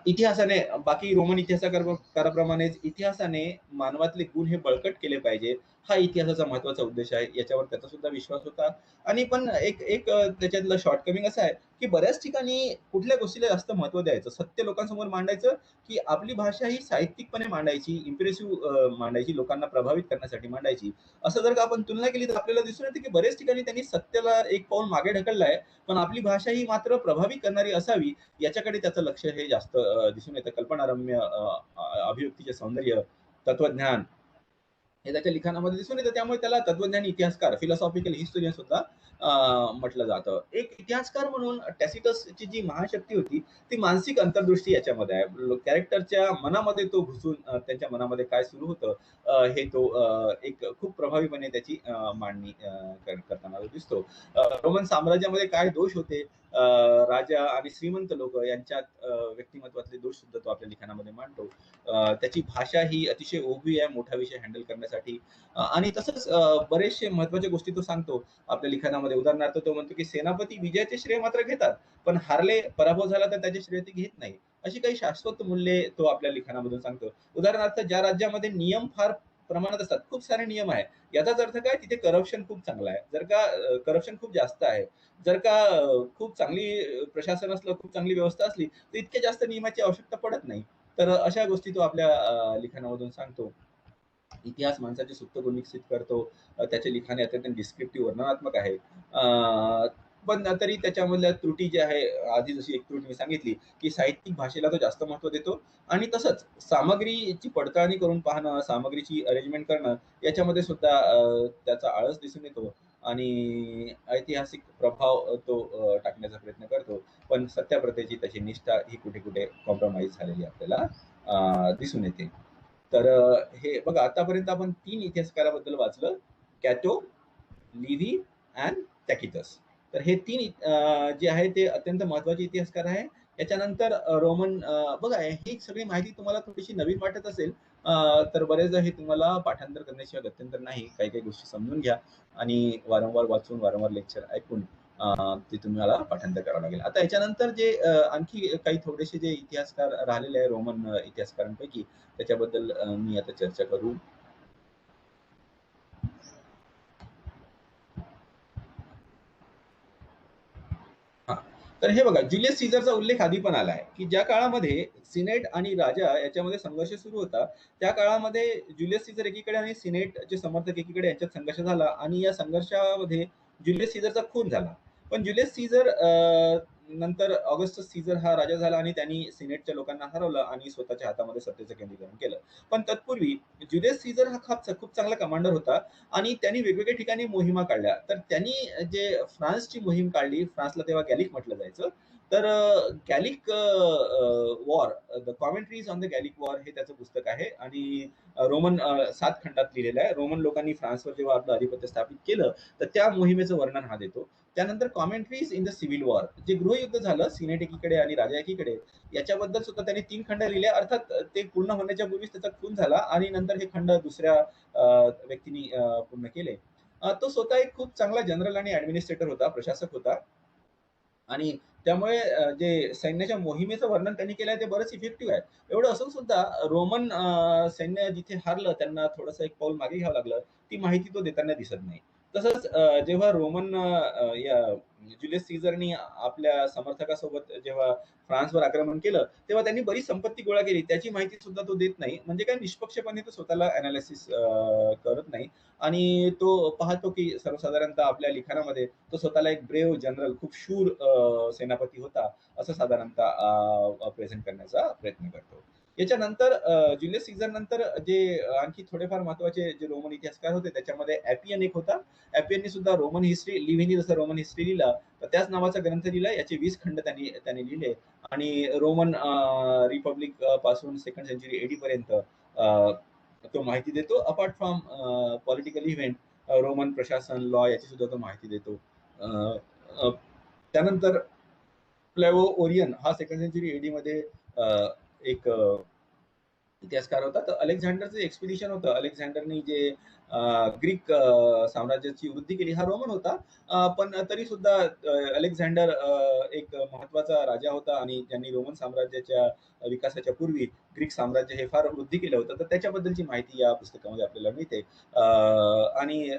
इतिहासाने बाकी रोमन इतिहासकाराप्रमाणेच इतिहासाने मानवातले गुण हे बळकट केले पाहिजे. हा इतिहासाचा महत्त्वाचा उद्देश आहे. याच्यावर त्याचा सुद्धा विश्वास होता. आणि पण एक एक त्याच्यातलं शॉर्टकमिंग असं आहे, की बऱ्याच ठिकाणी कुठल्या गोष्टीला जास्त महत्त्व द्यायचं, सत्य लोकांसमोर मांडायचं, की आपली भाषा ही साहित्यिकपणे मांडायची, इम्प्रेसिव्ह मांडायची, लोकांना प्रभावित करण्यासाठी मांडायची. असं जर का आपण तुलना केली तर आपल्याला दिसून येते, की बरेच ठिकाणी त्यांनी सत्याला एक पाऊल मागे ढकललं आहे. पण आपली भाषा ही मात्र प्रभावित करणारी असावी याच्याकडे त्याचं लक्ष हे जास्त दिसून येतं. कल्पनारम्य अभिव्यक्तीचे सौंदर्य, तत्वज्ञान हे त्याच्या लिखाणामध्ये दिसून येतं. त्यामुळे त्याला तत्वज्ञानी इतिहासकार, फिलॉसॉफिकल हिस्टोरियन सुद्धा म्हटलं जातं. एक इतिहासकार म्हणून टॅसिटसची जी महाशक्ती होती, ती मानसिक अंतर्दृष्टी याच्यामध्ये आहे. कॅरेक्टरच्या मनामध्ये तो घुसून त्यांच्या मनामध्ये काय सुरू होतं हे तो एक खूप प्रभावीपणे त्याची मांडणी करताना दिसतो. रोमन साम्राज्यामध्ये काय दोष होते, राजा आणि श्रीमंत लोक यांच्यात व्यक्तिमत्वातले दोष सुद्धा तो आपल्या लिखाणामध्ये मांडतो. त्याची भाषा ही अतिशय ओघी आहे मोठा विषय हँडल करण्यासाठी. आणि तसंच बरेचसे महत्वाच्या गोष्टी तो सांगतो आपल्या लिखाणामध्ये. उदाहरणार्थ तो म्हणतो की सेनापती विजयाचे श्रेय मात्र घेतात, पण हारले, पराभव झाला तर त्याचे श्रेय ते घेत नाही. अशी काही शाश्वत मूल्ये तो आपल्या लिखाणामधून सांगतो. उदाहरणार्थ ज्या राज्यामध्ये नियम फार प्रमाणात असतात, खूप सारे नियम आहे, याचाच अर्थ काय, तिथे करप्शन खूप चांगलं आहे. जर का करप्शन खूप जास्त आहे, जर का खूप चांगली प्रशासन असलं, खूप चांगली व्यवस्था असली, तर इतक्या जास्त नियमाची आवश्यकता पडत नाही. तर अशा गोष्टी तो आपल्या लिखाणामधून सांगतो. इतिहास माणसाचे सुप्त गुण विकसित करतो. त्याचे लिखाण हे अत्यंत डिस्क्रिप्टिव्ह वर्णनात्मक आहे. पण तरी त्याच्यामधल्या त्रुटी जी आहे, आधी जशी एक त्रुटी मी सांगितली, की साहित्यिक भाषेला तो जास्त महत्त्व देतो. आणि तसंच सामग्रीची पडताळणी करून पाहणं, सामग्रीची अरेंजमेंट करणं याच्यामध्ये सुद्धा त्याचा आळस दिसून येतो. आणि ऐतिहासिक प्रभाव तो टाकण्याचा प्रयत्न करतो. पण सत्याप्रतेची त्याची निष्ठा ही कुठे-कुठे कॉम्प्रोमाईज झालेली आपल्याला दिसून येते. तर हे बघा आतापर्यंत आपण 3 इतिहासकाराबद्दल वाचलं. कॅटो, लिव्ही अँड टॅकिटस. तर हे 3 जे आहे ते अत्यंत महत्त्वाचे इतिहासकार आहे. याच्यानंतर रोमन बघा ही सगळी माहिती तुम्हाला थोडीशी नवीन वाटत असेल, तर बरेचदा हे तुम्हाला पाठांतर करण्याशिवाय गत्यंतर नाही. काही-काही गोष्टी समजून घ्या आणि वारंवार वाचून, वारंवार लेक्चर ऐकून ते तुम्हाला पाठांतर करावं लागेल. आता याच्यानंतर जे आणखी काही थोडेसे जे इतिहासकार राहिलेले आहे रोमन इतिहासकारांपैकी त्याच्याबद्दल मी आता चर्चा करू. हां. तर हे बघा जुलियस सीझरचा उल्लेख आधी पण आला आहे, की ज्या काळामध्ये सिनेट आणि राजा याच्यामध्ये संघर्ष सुरू होता, त्या काळामध्ये जुलियस सीझर एकीकडे आणि सिनेटचे समर्थक एकीकडे यांच्यात संघर्ष झाला आणि या संघर्षामध्ये जुलियस सीझरचा खून झाला. पण जुलियस सीझर नंतर ऑगस्टस सीझर हा राजा झाला आणि त्यांनी सिनेटच्या लोकांना हरवलं आणि स्वतःच्या हातामध्ये सत्तेचं केंद्रीकरण केलं. पण तत्पूर्वी जुलियस सीझर हा खूप चांगला कमांडर होता आणि त्यांनी वेगवेगळ्या ठिकाणी मोहिमा काढल्या. तर त्यांनी जे फ्रान्सची मोहीम काढली, फ्रान्सला तेव्हा गॅलिक म्हटलं जायचं. तर Gallic war, the commentaries on the Gallic war हे त्याचं पुस्तक आहे आणि रोमन 7 खंडात लिहिलेलं आहे. रोमन लोकांनी फ्रान्सवर जेव्हा आपलं आधिपत्य स्थापित केलं, तर त्या मोहिमेचं वर्णन हा देतो. त्यानंतर commentaries in the civil war, जे गृहयुद्ध झालं सिनेट एकीकडे आणि राजा एकीकडे, याच्याबद्दल सुद्धा त्यांनी 3 खंड लिहिले. अर्थात ते पूर्ण होण्याच्या पूर्वीच त्याचा खून झाला आणि नंतर हे खंड दुसऱ्या व्यक्तीने पूर्ण केले. तो स्वतः एक खूप चांगला जनरल आणि ॲडमिनिस्ट्रेटर होता, प्रशासक होता. आणि त्यामुळे जे सैन्याच्या मोहिमेचं वर्णन त्यांनी केलंय ते बरंच इफेक्टिव्ह आहे. एवढं असून सुद्धा रोमन सैन्य जिथे हारलं त्यांना थोडंसं एक पाऊल मागे घ्यावं लागलं. ती माहिती तो देताना दिसत नाही. तसंच जेव्हा रोमन या जुलियस सीझरनी आपल्या समर्थकासोबत जेव्हा फ्रान्सवर आक्रमण केलं, तेव्हा त्यांनी बरीच संपत्ती गोळा केली. त्याची माहिती सुद्धा तो देत नाही. म्हणजे काय निष्पक्षपणे तो स्वतःला एनालिसिस करत नाही आणि तो पाहतो, की सर्वसाधारणतः आपल्या लिखाणामध्ये तो स्वतःला एक ब्रेव्ह जनरल, खूप शूर सेनापती होता, असं साधारणतः प्रेझेंट करण्याचा प्रयत्न करतो. याच्यानंतर जुलियस सीझर नंतर जे आणखी थोडेफार महत्त्वाचे जे रोमन इतिहासकार होते, त्याच्यामध्ये ॲपियन एक होता. ॲपियनने सुद्धा रोमन हिस्ट्री लिव्हिनी जसं रोमन हिस्ट्री लिहिला, तर त्याच नावाचा ग्रंथ लिहिला. याचे 20 खंड त्यांनी त्यांनी लिहिले आणि रोमन रिपब्लिक पासून 2nd सेंचुरी एडी पर्यंत तो माहिती देतो. Apart from political event, Roman प्रशासन, लॉ याची सुद्धा तो माहिती देतो. अ, अ, त्यानंतर फ्लेवो ओरियन हा 2nd सेंचुरी एडीमध्ये एक इतिहासकार होता. तर अलेक्झांडरचं एक्सपिडिशन होतं. अलेक्झांडरनी जे ग्रीक साम्राज्याची वृद्धी केली, हा रोमन होता. पण तरी सुद्धा अलेक्झांडर एक महत्त्वाचा राजा होता आणि त्यांनी रोमन साम्राज्याच्या विकासाच्या पूर्वी ग्रीक साम्राज्य हे फार वृद्धी केलं होतं. तर त्याच्याबद्दलची माहिती या पुस्तकामध्ये आपल्याला मिळते. आणि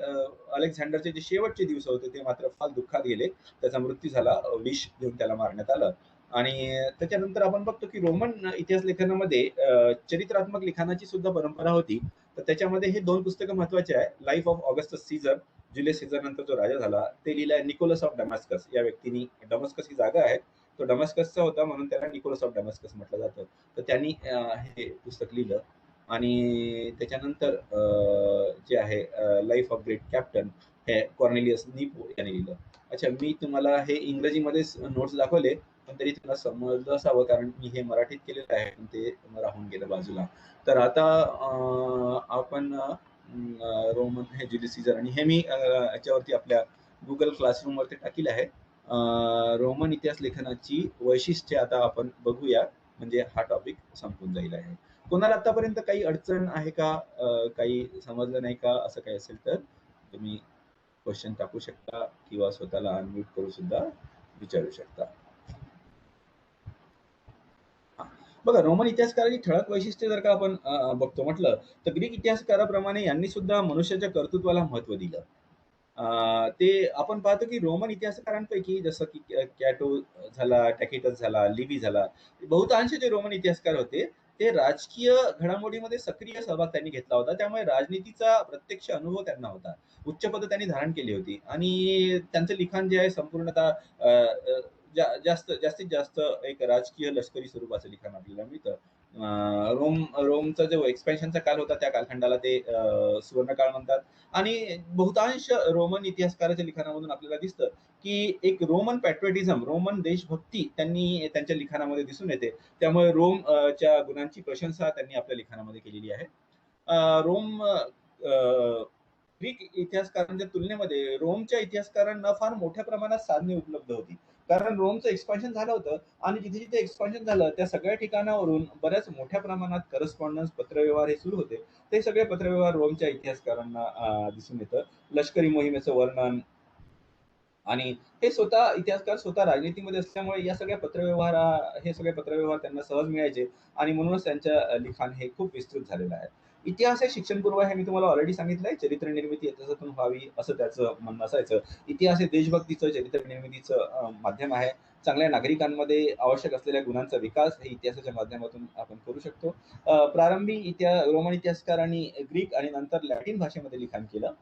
अलेक्झांडरचे जे शेवटचे दिवस होते, ते मात्र फार दुःखात गेले. त्याचा मृत्यू झाला. विष देऊन त्याला मारण्यात आलं. आणि त्याच्यानंतर आपण बघतो, की रोमन इतिहास लेखनामध्ये चरित्रात्मक लिखाणाची सुद्धा परंपरा होती. तर त्याच्यामध्ये हे 2 पुस्तकं महत्त्वाची आहे. Life of Augustus Caesar, Julius Caesar नंतर जो राजा झाला, ते लिहिलंय निकोलस ऑफ डमास्कस या व्यक्तीनी. डमास्कस ही जागा आहे. तो डमास्कसचा होता म्हणून त्याला निकोलस ऑफ डमास्कस म्हटलं जातं. तर त्यांनी हे पुस्तक लिहिलं आणि त्याच्यानंतर जे आहे लाईफ ऑफ ग्रेट कॅप्टन हे कॉर्नेलियस नीपो यांनी लिहिलं. अच्छा, मी तुम्हाला हे इंग्रजीमध्येच नोट्स दाखवले, पण तरी तुला समजलं असावं कारण मी हे मराठीत केलेलं आहे, पण ते राहून गेलं बाजूला. तर आता आपण रोमन हे जुलियस सीझर आणि हे मी याच्यावरती आपल्या Google क्लासरूमवरती टाकील आहे. रोमन इतिहास लेखनाची वैशिष्ट्ये आता आपण बघूया, म्हणजे हा टॉपिक संपून जाईल आहे. कोणाला आतापर्यंत काही अडचण आहे का? काही समजलं नाही का? असं काही असेल तर तुम्ही क्वेशन टाकू शकता किंवा स्वतःला अनम्यूट करून सुद्धा विचारू शकता. बघा, रोमन इतिहासकाराची ठळक वैशिष्ट्ये जर का आपण बघतो म्हटलं, तर ग्रीक इतिहासकाराप्रमाणे यांनी सुद्धा मनुष्याच्या कर्तृत्वाला महत्त्व दिलं. ते आपण पाहतो की रोमन इतिहासकारांपैकी जसं की कॅटो झाला, टॅकिटस झाला, लिव्ही झाला, बहुतांश जे रोमन इतिहासकार होते, ते राजकीय घडामोडीमध्ये सक्रिय सहभाग त्यांनी घेतला होता. त्यामुळे राजनीतीचा प्रत्यक्ष अनुभव त्यांना होता. उच्च पद त्यांनी धारण केली होती आणि त्यांचं लिखाण जे आहे संपूर्णतः अ, अ, जास्तीत जास्त एक राजकीय लष्करी स्वरूपाचं लिखाण आपल्याला मिळतं. रोमचा जो एक्सपेन्शनचा काल होता, त्या कालखंडाला ते सुवर्णकाळ म्हणतात. आणि बहुतांश रोमन इतिहासकाराच्या लिखाणामधून आपल्याला दिसतं, की एक रोमन पॅट्रियोटिझम, रोमन देशभक्ती त्यांनी त्यांच्या लिखाणामध्ये दिसून येते. त्यामुळे च्या गुणांची प्रशंसा त्यांनी आपल्या लिखाणामध्ये केलेली आहे. रोम ग्रीक इतिहासकारांच्या तुलनेमध्ये रोमच्या इतिहासकारांना फार मोठ्या प्रमाणात साधने उपलब्ध होती. कारण रोमचं एक्सपान्शन झालं होतं आणि जिथे-जिथे एक्सपान्शन झालं, त्या सगळ्या ठिकाणावरून बऱ्याच मोठ्या प्रमाणात करस्पॉन्डन्स, पत्रव्यवहार हे सुरू होते. ते सगळे पत्रव्यवहार रोमच्या इतिहासकारांना दिसून येतं. लष्करी मोहिमेचं वर्णन आणि हे स्वतः इतिहासकार स्वतः राजनीतीमध्ये असल्यामुळे या सगळ्या हे सगळे पत्रव्यवहार त्यांना सहज मिळायचे आणि म्हणूनच त्यांचं लिखाण हे खूप विस्तृत झालेलं आहे. इतिहास हे शिक्षणपूर्व आहे, मी तुम्हाला ऑलरेडी सांगितलंय. चरित्र निर्मिती याच्यातून व्हावी असं त्याचं म्हणणं असायचं. इतिहास हे देशभक्तीचं, चरित्र निर्मितीचं माध्यम आहे. चांगल्या नागरिकांमध्ये आवश्यक असलेल्या गुणांचा विकास हे इतिहासाच्या माध्यमातून आपण करू शकतो. प्रारंभी रोमन इतिहासकारांनी ग्रीक आणि नंतर लॅटिन भाषेमध्ये लिखाण केलं.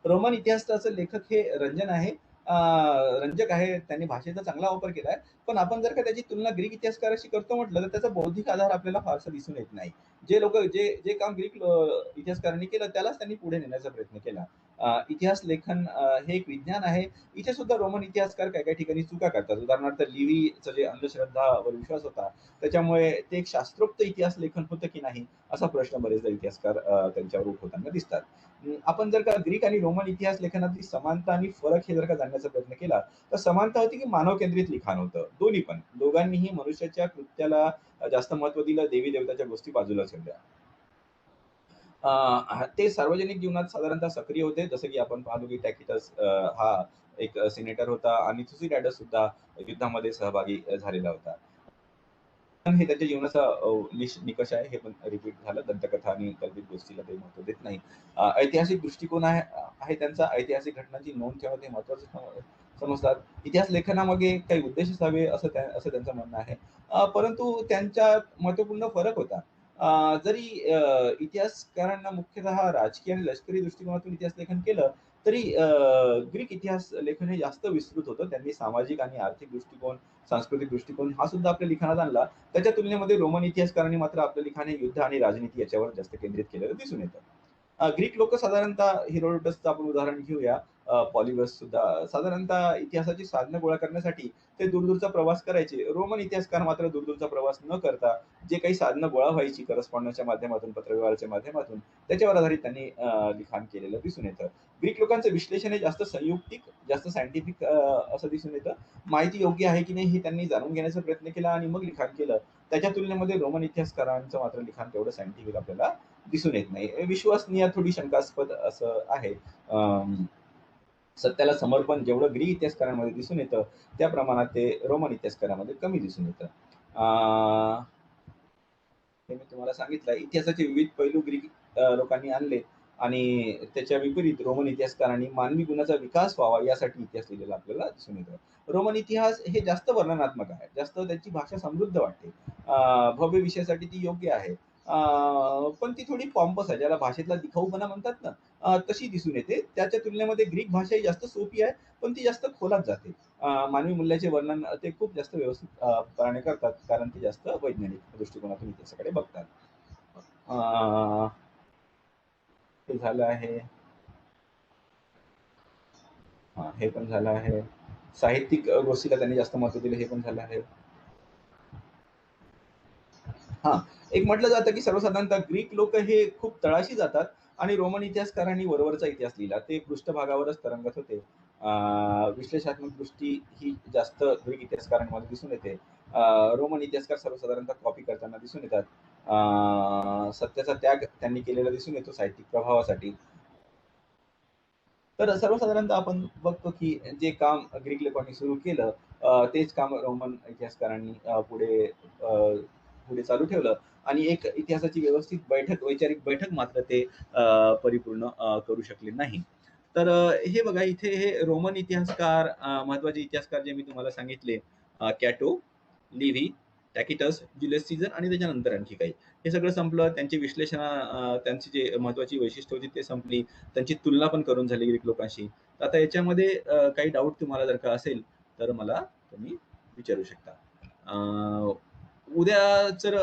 रोमन इतिहासाचं लेखक हे रंजक आहे. त्यांनी भाषेचा चांगला वापर केलाय. पण आपण जर का त्याची तुलना ग्रीक इतिहासकाराशी करतो म्हटलं, तर त्याचा बौद्धिक आधार आपल्याला फारसा दिसून येत नाही. जे काम ग्रीक इतिहासकारांनी केलं, त्यालाच त्यांनी पुढे नेण्याचा प्रयत्न केला. इतिहास लेखन हे एक विज्ञान आहे. इथे सुद्धा रोमन इतिहासकार काही-काही ठिकाणी चुका करतात. उदाहरणार्थ लिव्हीचं जे अंधश्रद्धावर विश्वास होता, त्याच्यामुळे ते एक शास्त्रोक्त इतिहास लेखन होतं की नाही, असा प्रश्न बरेचदा इतिहासकार त्यांच्यावर उठवताना दिसतात. आपण जर का ग्रीक आणि रोमन इतिहास लेखनातली समानता आणि फरक हे जर का जाणण्याचा प्रयत्न केला, तर समानता होती की मानव केंद्रित लिखाण होतं. दोन्ही पण. दोघांनीही मनुष्याच्या कृत्याला जास्त महत्त्व दिलं, देवी-देवताच्या गोष्टी बाजूला ठेवल्या. ते सार्वजनिक जीवनात साधारणतः सक्रिय होते. जसं की आपण पाहतो की टॅकिटस हा एक सिनेटर होता आणि थुसिडायडस सुद्धा युद्धामध्ये सहभागी झालेला होता. पण हे त्याच्या जीवनाचा निकष आहे. हे पण रिपीट झालं. दंतकथा आणि कल्पित गोष्टीला ते महत्त्व देत नाही. ऐतिहासिक दृष्टिकोन आहे आहे त्यांचा. ऐतिहासिक घटनांची नोंद ठेवणं हे महत्त्वाचं समजतात. इतिहास लेखनामागे काही उद्देश असावे असं त्यांचं म्हणणं आहे. परंतु त्यांच्यात महत्त्वपूर्ण फरक होता. जरी इतिहासकारांना मुख्यतः राजकीय आणि लष्करी दृष्टिकोनातून इतिहास लेखन केलं, तरी ग्रीक इतिहास लेखन हे जास्त विस्तृत होतं. त्यांनी सामाजिक आणि आर्थिक दृष्टिकोन, सांस्कृतिक दृष्टिकोन हा सुद्धा आपल्या लिखाणात आणला. त्याच्या तुलनेमध्ये रोमन इतिहासकारांनी मात्र आपलं लिखाण हे युद्ध आणि राजनीती याच्यावर जास्त केंद्रित केलेलं दिसून येतं. ग्रीक लोकं साधारणतः हेरोडोटसचं आपण उदाहरण घेऊया. पॉलिबस सुद्धा साधारणतः इतिहासाची साधनं गोळा करण्यासाठी ते दूर-दूरचा प्रवास करायचे. रोमन इतिहासकार मात्र दूर-दूरचा प्रवास न करता जे काही साधनं गोळा व्हायची करस्पॉन्डन्सच्या माध्यमातून, पत्रव्यवहाराच्या माध्यमातून त्याच्यावर आधारित त्यांनी लिखाण केलेलं दिसून येतं. ग्रीक लोकांचं विश्लेषण हे जास्त संयुक्तिक, जास्त सायंटिफिक असं दिसून येतं. माहिती योग्य आहे की नाही हे त्यांनी जाणून घेण्याचा प्रयत्न केला आणि मग लिखाण केलं. त्याच्या तुलनेमध्ये रोमन इतिहासकारांचं मात्र लिखाण तेवढं सायंटिफिक आपल्याला दिसून येत नाही. विश्वसनीय थोडी शंकास्पद असं आहे. अं, सत्याला समर्पण जेवढं ग्रीक इतिहासकारांमध्ये दिसून येतं, त्या प्रमाणात ते रोमन इतिहासकारांमध्ये कमी दिसून येतं. हे मी तुम्हाला सांगितलं. इतिहासाचे विविध पैलू ग्रीक लोकांनी आणले आणि त्याच्या विपरीत रोमन इतिहासकारांनी मानवी गुणाचा विकास व्हावा यासाठी इतिहास लिहिलेला आपल्याला दिसून येतो. रोमन इतिहास हे जास्त वर्णनात्मक आहे. जास्त त्याची भाषा समृद्ध वाटते. भव्य विषयासाठी ती योग्य आहे. पण ती थोडी पॉम्पस आहे. ज्याला भाषेतला दिखाऊपणा म्हणतात ना, तशी दिसून येते. त्याच्या तुलनेमध्ये ग्रीक भाषा ही जास्त सोपी आहे, पण ती जास्त खोलात जाते. मानवी मूल्याचे वर्णन ते खूप जास्त व्यवस्थित पणे करतात, कारण ते जास्त वैज्ञानिक दृष्टिकोनातून इतिहासाकडे बघतात. अ, हे झालं आहे. हां, हे पण झालं आहे. साहित्यिक गोष्टीला त्यांनी जास्त महत्त्व दिलं, हे पण झालं आहे. हां, एक म्हटलं जातं, की सर्वसाधारणतः ग्रीक लोकं हे खूप तळाशी जातात आणि रोमन इतिहासकारांनी वरवरचा इतिहास लिहिला. ते पृष्ठभागावरच तरंगत होते. विश्लेषणात्मक दृष्टी ही जास्त ग्रीक इतिहासकारांमध्ये दिसून येते. रोमन इतिहासकार सर्वसाधारणतः कॉपी करताना दिसून येतात. सत्याचा त्याग त्यांनी केलेला दिसून येतो साहित्यिक प्रभावासाठी. तर सर्वसाधारणतः आपण बघतो, की जे काम ग्रीक लोकांनी सुरू केलं, तेच काम रोमन इतिहासकारांनी पुढे चालू ठेवलं आणि एक इतिहासाची व्यवस्थित बैठक, वैचारिक बैठक मात्र ते परिपूर्ण करू शकले नाही. तर हे बघा इथे हे रोमन इतिहासकार, महत्त्वाचे इतिहासकार जे मी तुम्हाला सांगितले, कॅटो, लिव्ही, टॅकिटस, जुलियस सीझर आणि त्याच्यानंतर आणखी काही. हे सगळं संपलं. त्यांची त्यांची जी महत्त्वाची वैशिष्ट्य होती ते संपली. त्यांची तुलना पण करून झाली ग्रीक लोकांशी. तर आता याच्यामध्ये काही डाउट तुम्हाला जर का असेल, तर मला तुम्ही विचारू शकता. उद्या जर